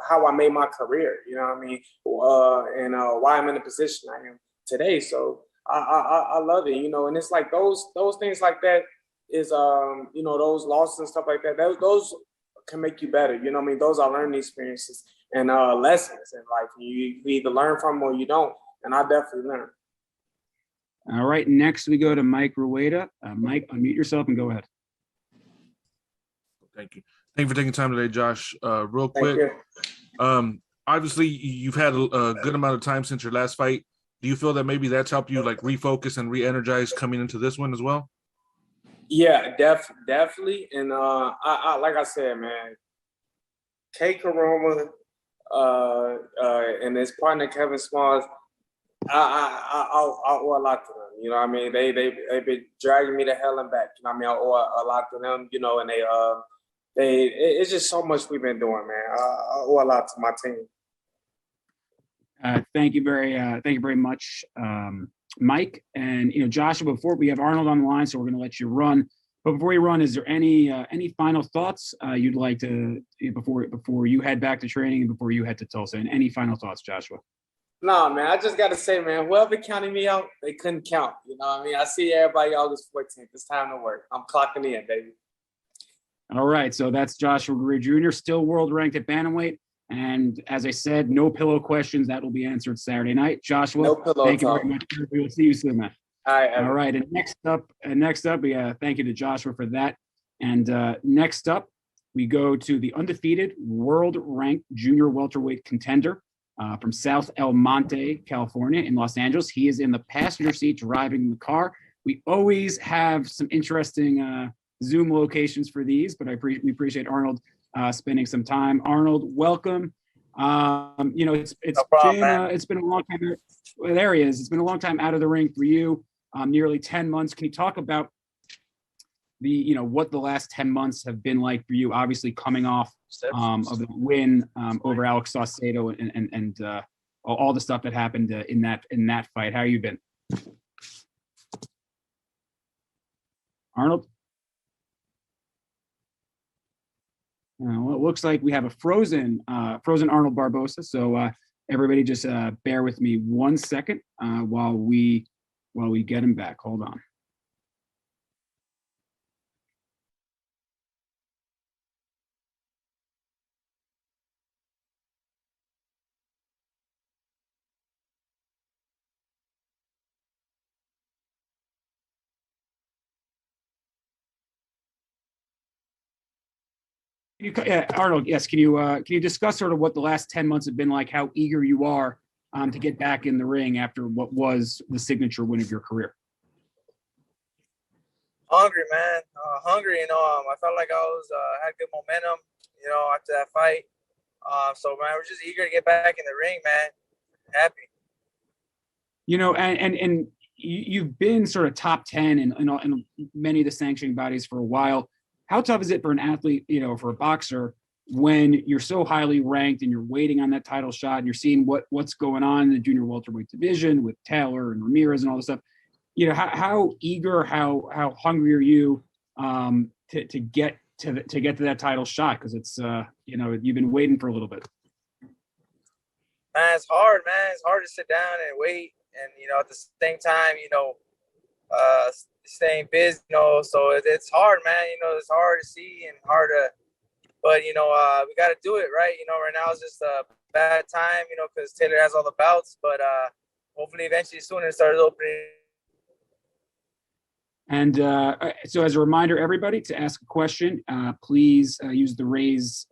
how I made my career. You know what I mean? And why I'm in the position I am today. So I love it. And it's like those things like that is those losses and stuff like that. Those can make you better. You know what I mean? Those are learning experiences and lessons in life. You either learn from them or you don't. And I definitely learned. All right. Next, we go to Mike Rueda. Mike, unmute yourself and go ahead. Thank you. Thank you for taking time today, Josh. Real quick, obviously you've had a good amount of time since your last fight. Do you feel that maybe that's helped you refocus and re-energize coming into this one as well? Yeah, definitely. And I like I said, man, K Karoma and his partner Kevin Smalls, I owe a lot to them. You know what I mean? They've been dragging me to hell and back. You know what I mean? I owe a lot to them. And it's just so much we've been doing, man. I owe a lot to my team. Thank you very much, Mike. And Joshua, before we have Arnold on the line, so we're going to let you run. But before you run, is there any final thoughts you'd like to before you head back to training and before you head to Tulsa? And any final thoughts, Joshua? No, man. I just got to say, man, whoever counted me out, they couldn't count. You know what I mean? I see everybody August 14th. It's time to work. I'm clocking in, baby. All right, so that's Joshua Greer Jr., still world ranked at bantamweight. And as I said, no pillow questions. That will be answered Saturday night. Joshua, no pillow thank you very much. We will see you soon, man. All right. And next up, thank you to Joshua for that. And next up, we go to the undefeated world ranked junior welterweight contender from South El Monte, California, in Los Angeles. He is in the passenger seat driving the car. We always have some interesting Zoom locations for these, but we appreciate Arnold spending some time. Arnold, welcome. It's been a long time. There he is. It's been a long time out of the ring for you. Nearly 10 months. Can you talk about what the last 10 months have been like for you? Obviously, coming off of the win over Alex Saucedo and all the stuff that happened in that fight. How you been, Arnold? Well, it looks like we have a frozen Arnold Barbosa. So everybody just bear with me 1 second while we get him back. Hold on. Arnold, yes. Can you discuss sort of what the last 10 months have been like? How eager you are to get back in the ring after what was the signature win of your career? Hungry, man. Hungry. I felt like I was had good momentum. After that fight. So man, we're just eager to get back in the ring, man. Happy. And you've been sort of top 10 in many of the sanctioning bodies for a while. How tough is it for an athlete, for a boxer, when you're so highly ranked and you're waiting on that title shot and you're seeing what's going on in the junior welterweight division with Taylor and Ramirez and all this stuff? How eager, how hungry are you to get to that title shot? Because it's you've been waiting for a little bit. Man, it's hard, man. It's hard to sit down and wait, and at the same time, staying busy. So it's hard, man. It's hard to see and hard to, but we got to do it, right? Right now it's just a bad time, because Taylor has all the bouts, but hopefully eventually soon it starts opening. And so as a reminder, everybody, to ask a question, please use the raise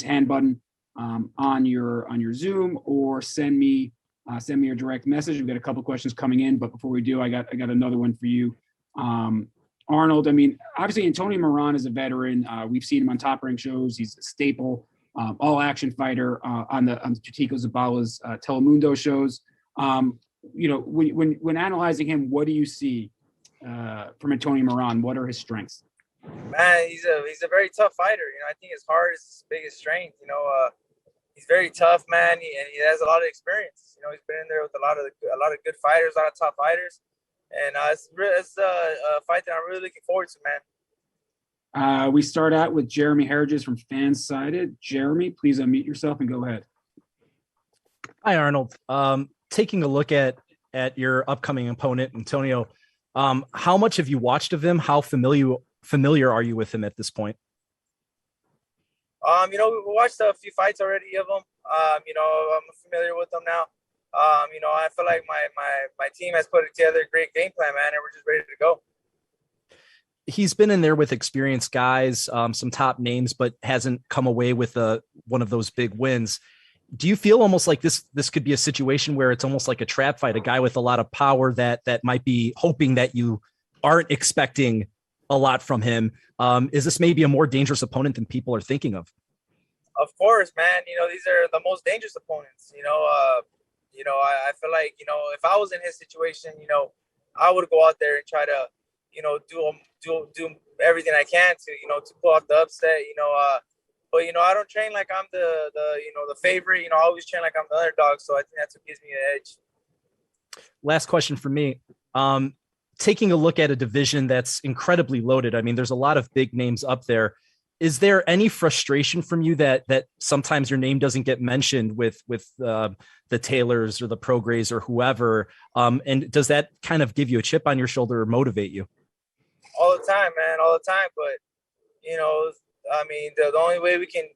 hand button on your Zoom, or send me a direct message. We've got a couple questions coming in, but before we do, I got another one for you. Arnold, obviously Antonio Moran is a veteran. We've seen him on Top Rank shows. He's a staple, all action fighter on the Chico Zabala's Telemundo shows. When analyzing him, what do you see from Antonio Moran? What are his strengths? Man, he's a very tough fighter. I think his heart is his biggest strength. He's very tough, man, and he has a lot of experience. He's been in there with a lot of good fighters, a lot of top fighters, and it's a fight that I'm really looking forward to, man. We start out with Jeremy Herges from Fansided. Jeremy, please unmute yourself and go ahead. Hi, Arnold. Taking a look at your upcoming opponent, Antonio, how much have you watched of him? How familiar are you with him at this point? We watched a few fights already of him. I'm familiar with them now. I feel like my team has put together a great game plan, man, and we're just ready to go. He's been in there with experienced guys, some top names, but hasn't come away with one of those big wins. Do you feel almost like this could be a situation where it's almost like a trap fight, a guy with a lot of power that might be hoping that you aren't expecting a lot from him? Is this maybe a more dangerous opponent than people are thinking of? Of course, man. These are the most dangerous opponents. I feel like, if I was in his situation, I would go out there and try to, do everything I can to pull out the upset, but, I don't train like I'm the favorite, I always train like I'm the underdog. So I think that's what gives me an edge. Last question for me. Taking a look at a division that's incredibly loaded. There's a lot of big names up there. Is there any frustration from you that sometimes your name doesn't get mentioned with the Taylors or the Prograys or whoever? And does that kind of give you a chip on your shoulder or motivate you? All the time, man, all the time. But, the only way we can,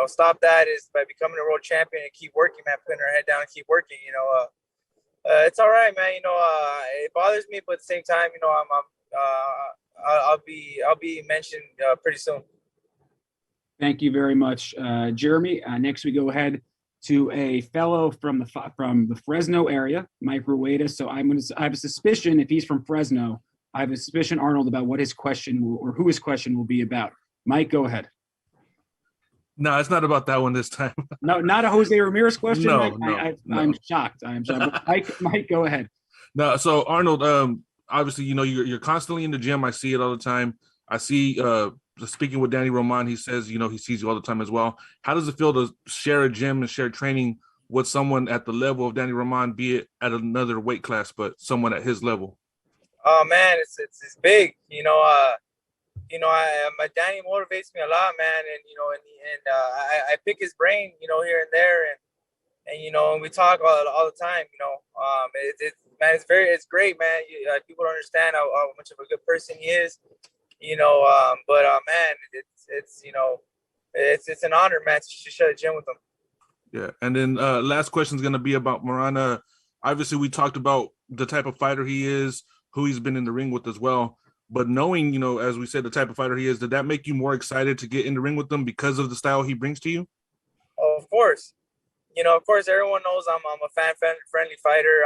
stop that is by becoming a world champion and keep working, man, putting our head down and keep working. It's all right, man. It bothers me, but at the same time, I'll be mentioned pretty soon. Have Thank you very much, Jeremy. Next, we go ahead to a fellow from the Fresno area, Mike Rueda. So I have a suspicion, if he's from Fresno, I have a suspicion, Arnold, about what his question who his question will be about. Mike, go ahead. No, it's not about that one this time. No, not a Jose Ramirez question. No, no. I'm shocked. I'm shocked. Mike, go ahead. No, so Arnold, obviously, you're constantly in the gym. I see it all the time. I see, speaking with Danny Roman, he says, he sees you all the time as well. How does it feel to share a gym and share training with someone at the level of Danny Roman, be it at another weight class, but someone at his level? Oh man, it's big. My Danny motivates me a lot, man, and I pick his brain, here and there, and we talk all the time. It's great, man. People don't understand how much of a good person he is, but man, it's an honor, man, to share a gym with him. Yeah, and then last question is going to be about Moran. Obviously, we talked about the type of fighter he is, who he's been in the ring with as well. But knowing, as we said, the type of fighter he is, did that make you more excited to get in the ring with him because of the style he brings to you? Oh, of course. you know, of course, everyone knows I'm a friendly fighter,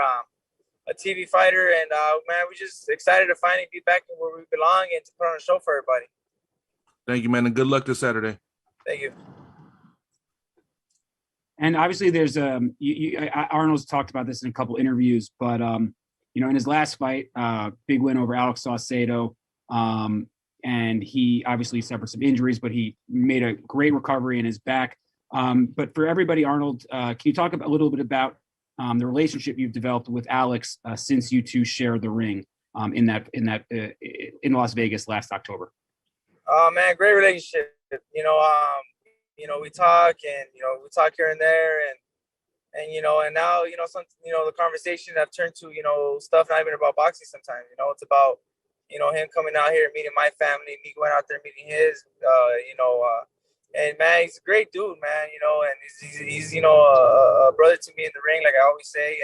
a TV fighter, and man, we're just excited to finally be back where we belong and to put on a show for everybody. Thank you, man, and good luck this Saturday. Thank you. And obviously, there's Arnold's talked about this in a couple interviews, but you know, in his last fight, big win over Alex Saucedo, and he obviously suffered some injuries, but he made a great recovery in his back. But for everybody, Arnold, can you talk a little bit about the relationship you've developed with Alex since you two shared the ring in Las Vegas last October? Oh man, great relationship. You know, we talk and we talk here and there, and now the conversation have turned to stuff not even about boxing sometimes. It's about him coming out here, meeting my family, me going out there meeting his. And man, he's a great dude, man. And he's a brother to me in the ring, like I always say,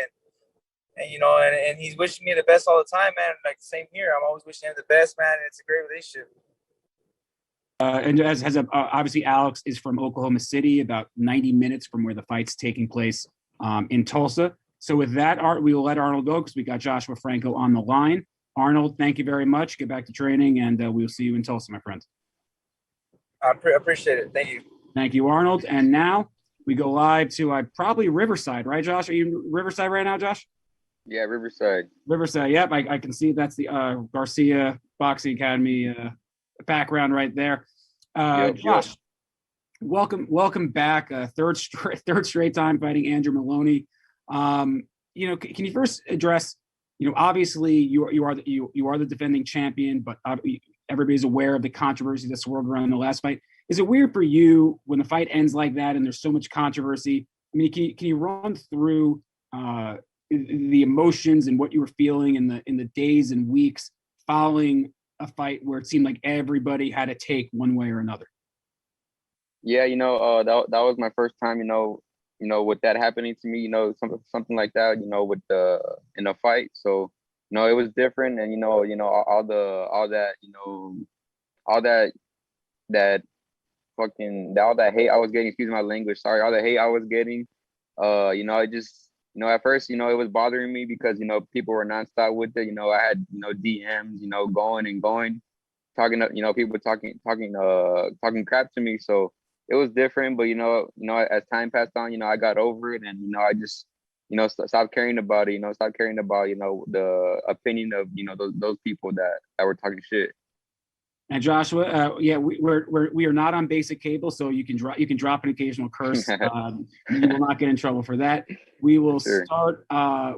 and he's wishing me the best all the time, man. Like same here, I'm always wishing him the best, man. And it's a great relationship. And obviously, Alex is from Oklahoma City, about 90 minutes from where the fight's taking place in Tulsa. So with that, we will let Arnold go because we got Joshua Franco on the line. Arnold, thank you very much. Get back to training, and we'll see you in Tulsa, my friend. I appreciate it. Thank you. Thank you, Arnold. And now we go live to probably Riverside, right, Josh? Are you in Riverside right now, Josh? Yeah, Riverside. Riverside, yep. I can see that's the Garcia Boxing Academy background right there. Josh, welcome back. Third straight time fighting Andrew Maloney. Can you first address? Obviously you are the defending champion, but everybody's aware of the controversy that swirled around the last fight. Is it weird for you when the fight ends like that and there's so much controversy? I mean, can you run through the emotions and what you were feeling in the days and weeks following a fight where it seemed like everybody had a take one way or another? Yeah, that was my first time, with that happening to me, something like that, with in a fight. So, it was different, and all that hate I was getting, excuse my language, sorry, all the hate I was getting, I just, at first, it was bothering me because, people were nonstop with it. I had, DMs, going and going, talking, people talking crap to me. So it was different, but, as time passed on, I got over it, and, I just, stopped caring about it, stopped caring about, the opinion of, those people that were talking shit. And Joshua, we are not on basic cable, so you can drop an occasional curse. You will not get in trouble for that. We will start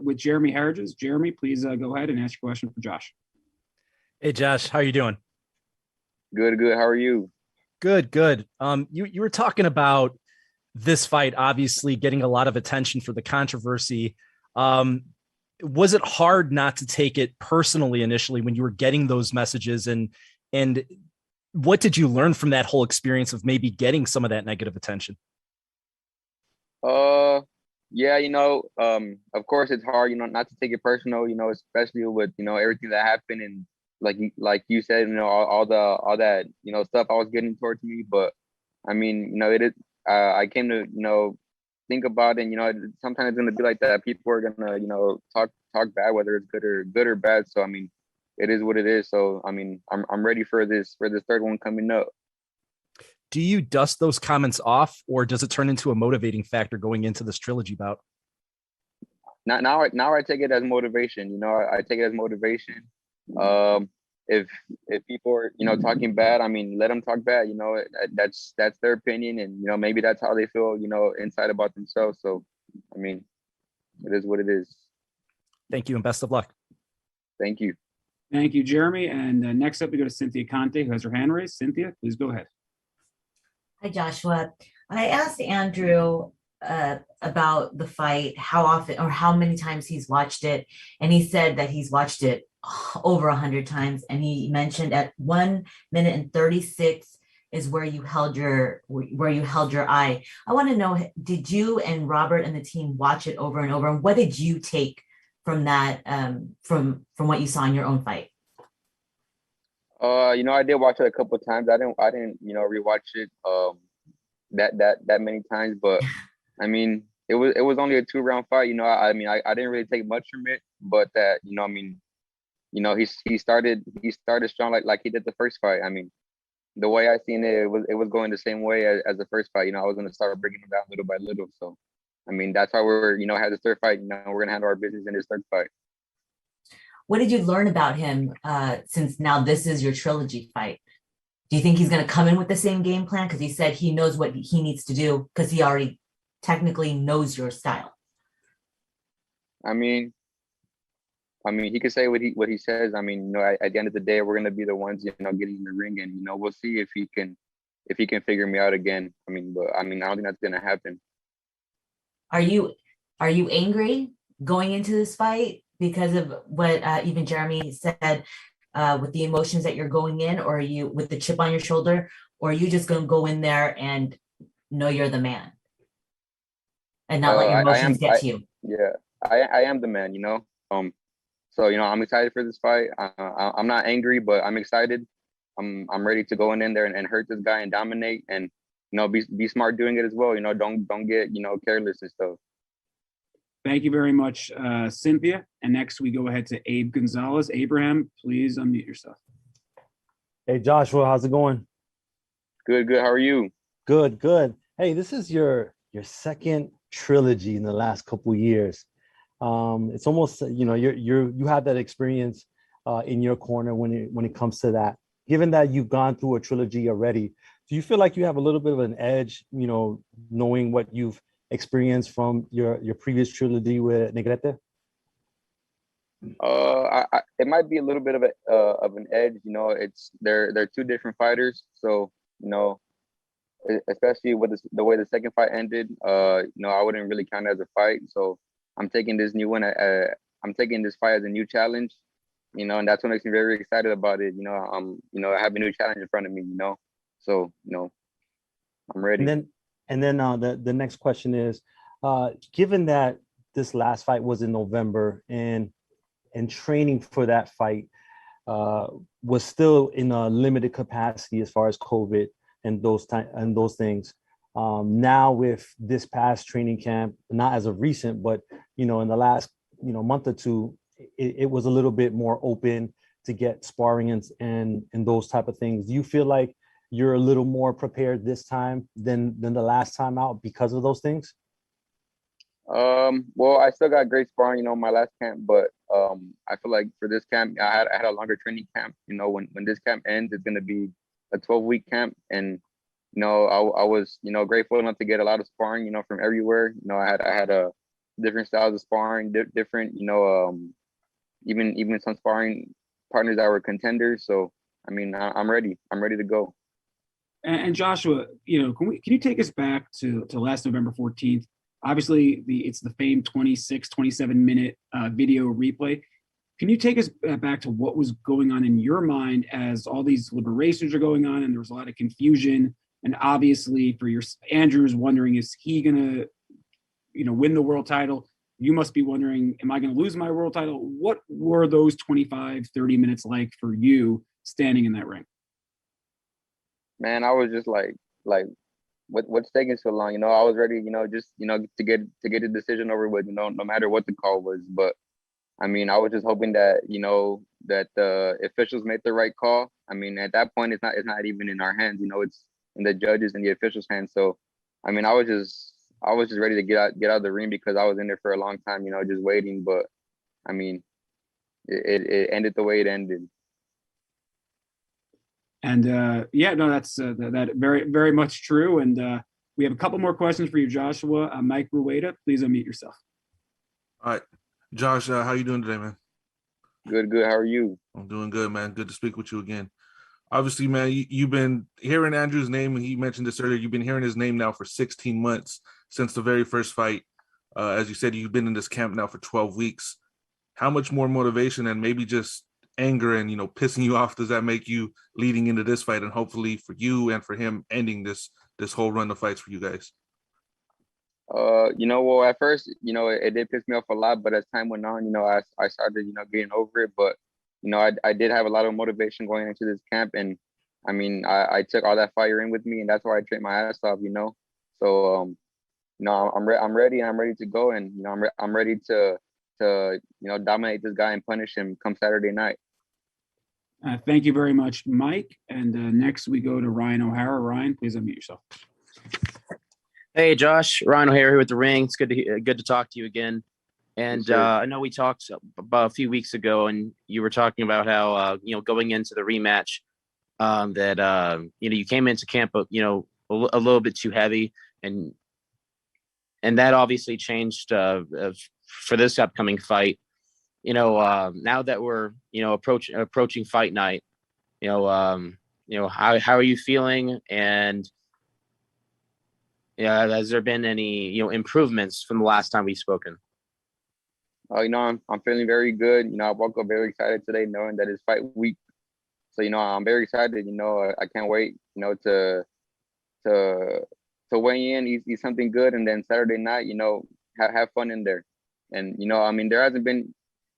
with Jeremy Harridges. Jeremy, please go ahead and ask your question for Josh. Hey, Josh, how are you doing? Good. How are you? Good. You were talking about this fight, obviously getting a lot of attention for the controversy. Was it hard not to take it personally initially when you were getting those messages, and what did you learn from that whole experience of maybe getting some of that negative attention? Yeah, of course it's hard, not to take it personal, especially with, everything that happened, and like you said, all that, stuff I was getting towards me. But I mean, it is, I came to, think about it, and, sometimes it's going to be like that. People are going to, talk bad, whether it's good or bad. So, I mean, it is what it is. So, I mean, I'm ready for this third one coming up. Do you dust those comments off, or does it turn into a motivating factor going into this trilogy bout? Now I take it as motivation. I take it as motivation. If people are, talking bad, I mean, let them talk bad. That's their opinion, and maybe that's how they feel, inside about themselves. So, I mean, it is what it is. Thank you, and best of luck. Thank you. Thank you, Jeremy. And next up, we go to Cynthia Conte, who has her hand raised. Cynthia, please go ahead. Hi, Joshua. I asked Andrew about the fight, how often or how many times he's watched it, and he said that he's watched it over 100 times. And he mentioned at 1 minute and 36 is where you held your eye. I want to know, did you and Robert and the team watch it over and over? And what did you take from that, from what you saw in your own fight? I did watch it a couple of times. I didn't, rewatch it that many times. But I mean, it was only a 2 round fight. You know, I mean, I didn't really take much from it, but that, you know, I mean, you know, he started strong like he did the first fight. I mean, the way I seen it, it was going the same way as the first fight. You know, I was gonna start bringing him down little by little. So, I mean, that's how we're, you know, had this third fight. You know, we're gonna handle our business in this third fight. What did you learn about him since now this is your trilogy fight? Do you think he's going to come in with the same game plan? Because he said he knows what he needs to do because he already technically knows your style. I mean, he could say what he says. I mean, you know, at the end of the day, we're gonna be the ones, you know, getting in the ring, and you know, we'll see if he can figure me out again. I mean, but I mean, I don't think that's gonna happen. Are you angry going into this fight because of what even Jeremy said with the emotions that you're going in, or are you with the chip on your shoulder, or are you just going to go in there and know you're the man and not let your emotions get to you? Yeah, I am the man, you know. So, you know, I'm excited for this fight. I'm not angry, but I'm excited. I'm ready to go in there and hurt this guy and dominate, and you know, be smart doing it as well. You know, don't get, you know, careless and stuff. Thank you very much, Cynthia. And next we go ahead to Abe Gonzalez. Abraham, please unmute yourself. Hey, Joshua, how's it going? Good. How are you? Good. Hey, this is your second trilogy in the last couple of years. It's almost, you know, you have that experience in your corner when it comes to that. Given that you've gone through a trilogy already, do you feel like you have a little bit of an edge, you know, knowing what you've experienced from your previous trilogy with Negrete? It might be a little bit of an edge. You know, they're two different fighters, so you know, especially with the way the second fight ended, you know, I wouldn't really count it as a fight. So I'm taking this new one. I'm taking this fight as a new challenge, you know, and that's what makes me very excited about it. You know, I have a new challenge in front of me. You know, so you know, I'm ready. And then the next question is, given that this last fight was in November and training for that fight was still in a limited capacity as far as COVID and those things. Now with this past training camp, not as of recent, but you know, in the last, you know, month or two, it was a little bit more open to get sparring and those type of things. Do you feel like you're a little more prepared this time than the last time out because of those things? Well, I still got great sparring, you know, my last camp, but I feel like for this camp, I had a longer training camp. You know, when this camp ends, it's gonna be a 12-week camp, and you know, I was, you know, grateful enough to get a lot of sparring, you know, from everywhere. You know, I had a different styles of sparring, different, you know, even some sparring partners that were contenders. So I mean, I'm ready. I'm ready to go. And Joshua, you know, can you take us back to last November 14th? Obviously, it's the famed 26, 27-minute video replay. Can you take us back to what was going on in your mind as all these deliberations are going on and there was a lot of confusion? And obviously, for Andrew's wondering, is he gonna, you know, win the world title? You must be wondering, am I gonna lose my world title? What were those 25, 30 minutes like for you standing in that ring? Man, I was just like what's taking so long? You know, I was ready, you know, just, you know, to get a decision over with, you know, no matter what the call was. But I mean, I was just hoping that, you know, that the officials made the right call. I mean, at that point, it's not even in our hands, you know, it's in the judges and the officials' hands. So I mean, I was just ready to get out of the ring because I was in there for a long time, you know, just waiting. But I mean, it ended the way it ended. And yeah, no, that's that very, very much true. And we have a couple more questions for you, Joshua. Mike Rueda, please unmute yourself. All right, Josh, how you doing today, man? Good. How are you? I'm doing good, man. Good to speak with you again. Obviously, man, you've been hearing Andrew's name, and he mentioned this earlier. You've been hearing his name now for 16 months since the very first fight. As you said, you've been in this camp now for 12 weeks. How much more motivation and maybe just anger and, you know, pissing you off does that make you leading into this fight, and hopefully for you and for him ending this whole run of fights for you guys? You know, well, at first, you know, it did piss me off a lot, but as time went on, you know, I started, you know, getting over it. But you know, I did have a lot of motivation going into this camp, and I mean, I took all that fire in with me, and that's why I trained my ass off, you know. So I'm ready. I'm ready to go, and I'm ready to dominate this guy and punish him come Saturday night. Thank you very much, Mike. And next we go to Ryan O'Hara. Ryan, please unmute yourself. Hey, Josh, Ryan O'Hara here with the Ring. It's good to talk to you again. And Yes, I know we talked about a few weeks ago, and you were talking about how going into the rematch, that you came into camp a little bit too heavy, and that obviously changed for this upcoming fight. Now that we're approaching fight night, how are you feeling? And has there been any improvements from the last time we've spoken? I'm feeling very good. I woke up very excited today, knowing that it's fight week. So I'm very excited. I can't wait. To weigh in, eat something good, and then Saturday night, have fun in there. And there hasn't been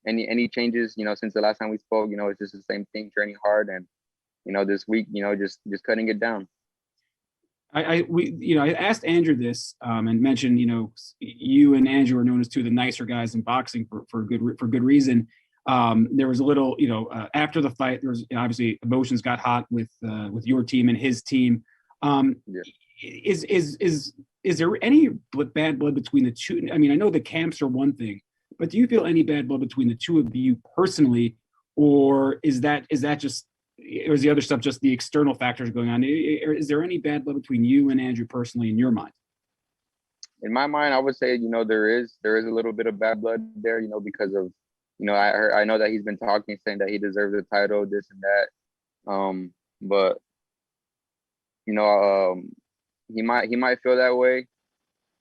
any changes, since the last time we spoke. It's just the same thing, training hard, and this week, just cutting it down. I asked Andrew this and mentioned, you and Andrew are known as two of the nicer guys in boxing for good reason. There was a little, after the fight, there was obviously emotions got hot with your team and his team. Is there any bad blood between the two? I mean, I know the camps are one thing, but do you feel any bad blood between the two of you personally, or is that just, or is the other stuff just the external factors going on? Is there any bad blood between you and Andrew personally in your mind? In my mind, I would say, there is a little bit of bad blood there, because of, I know that he's been talking, saying that he deserves the title, this and that. But he might feel that way.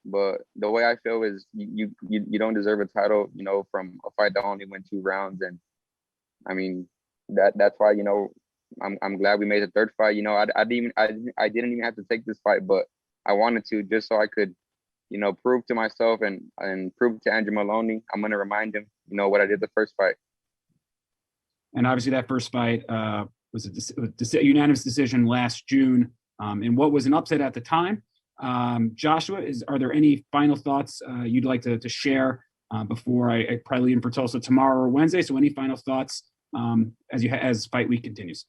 But the way I feel is you don't deserve a title, from a fight that only went 2 rounds. And I mean, that's why, I'm glad we made the third fight. I didn't even have to take this fight, but I wanted to, just so I could, prove to myself and prove to Andrew Maloney. I'm going to remind him, what I did the first fight. And obviously that first fight was a unanimous decision last June, and what was an upset at the time. Joshua, are there any final thoughts you'd like to share before I probably leave in for Tulsa tomorrow or Wednesday? So any final thoughts as fight week continues?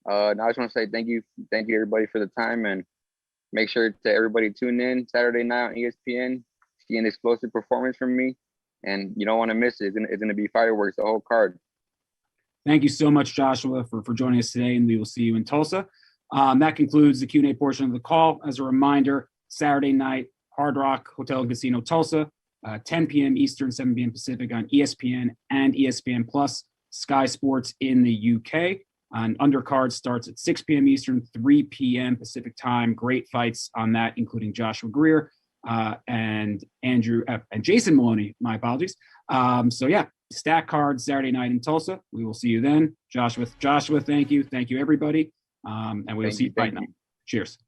Now I just want to say thank you everybody for the time, and make sure to everybody tune in Saturday night on ESPN. See an explosive performance from me, and you don't want to miss it. It's going to be fireworks, the whole card. Thank you so much, Joshua, for joining us today, and we will see you in Tulsa. That concludes the Q&A portion of the call. As a reminder, Saturday night, Hard Rock Hotel and Casino Tulsa, 10 p.m. Eastern, 7 p.m. Pacific on ESPN and ESPN Plus, Sky Sports in the UK. Undercard starts at 6 p.m. Eastern, 3 p.m. Pacific time. Great fights on that, including Joshua Greer and Jason Moloney. My apologies. Stack card Saturday night in Tulsa. We will see you then. Joshua, thank you. Thank you, everybody. And we will see you fight night. Cheers.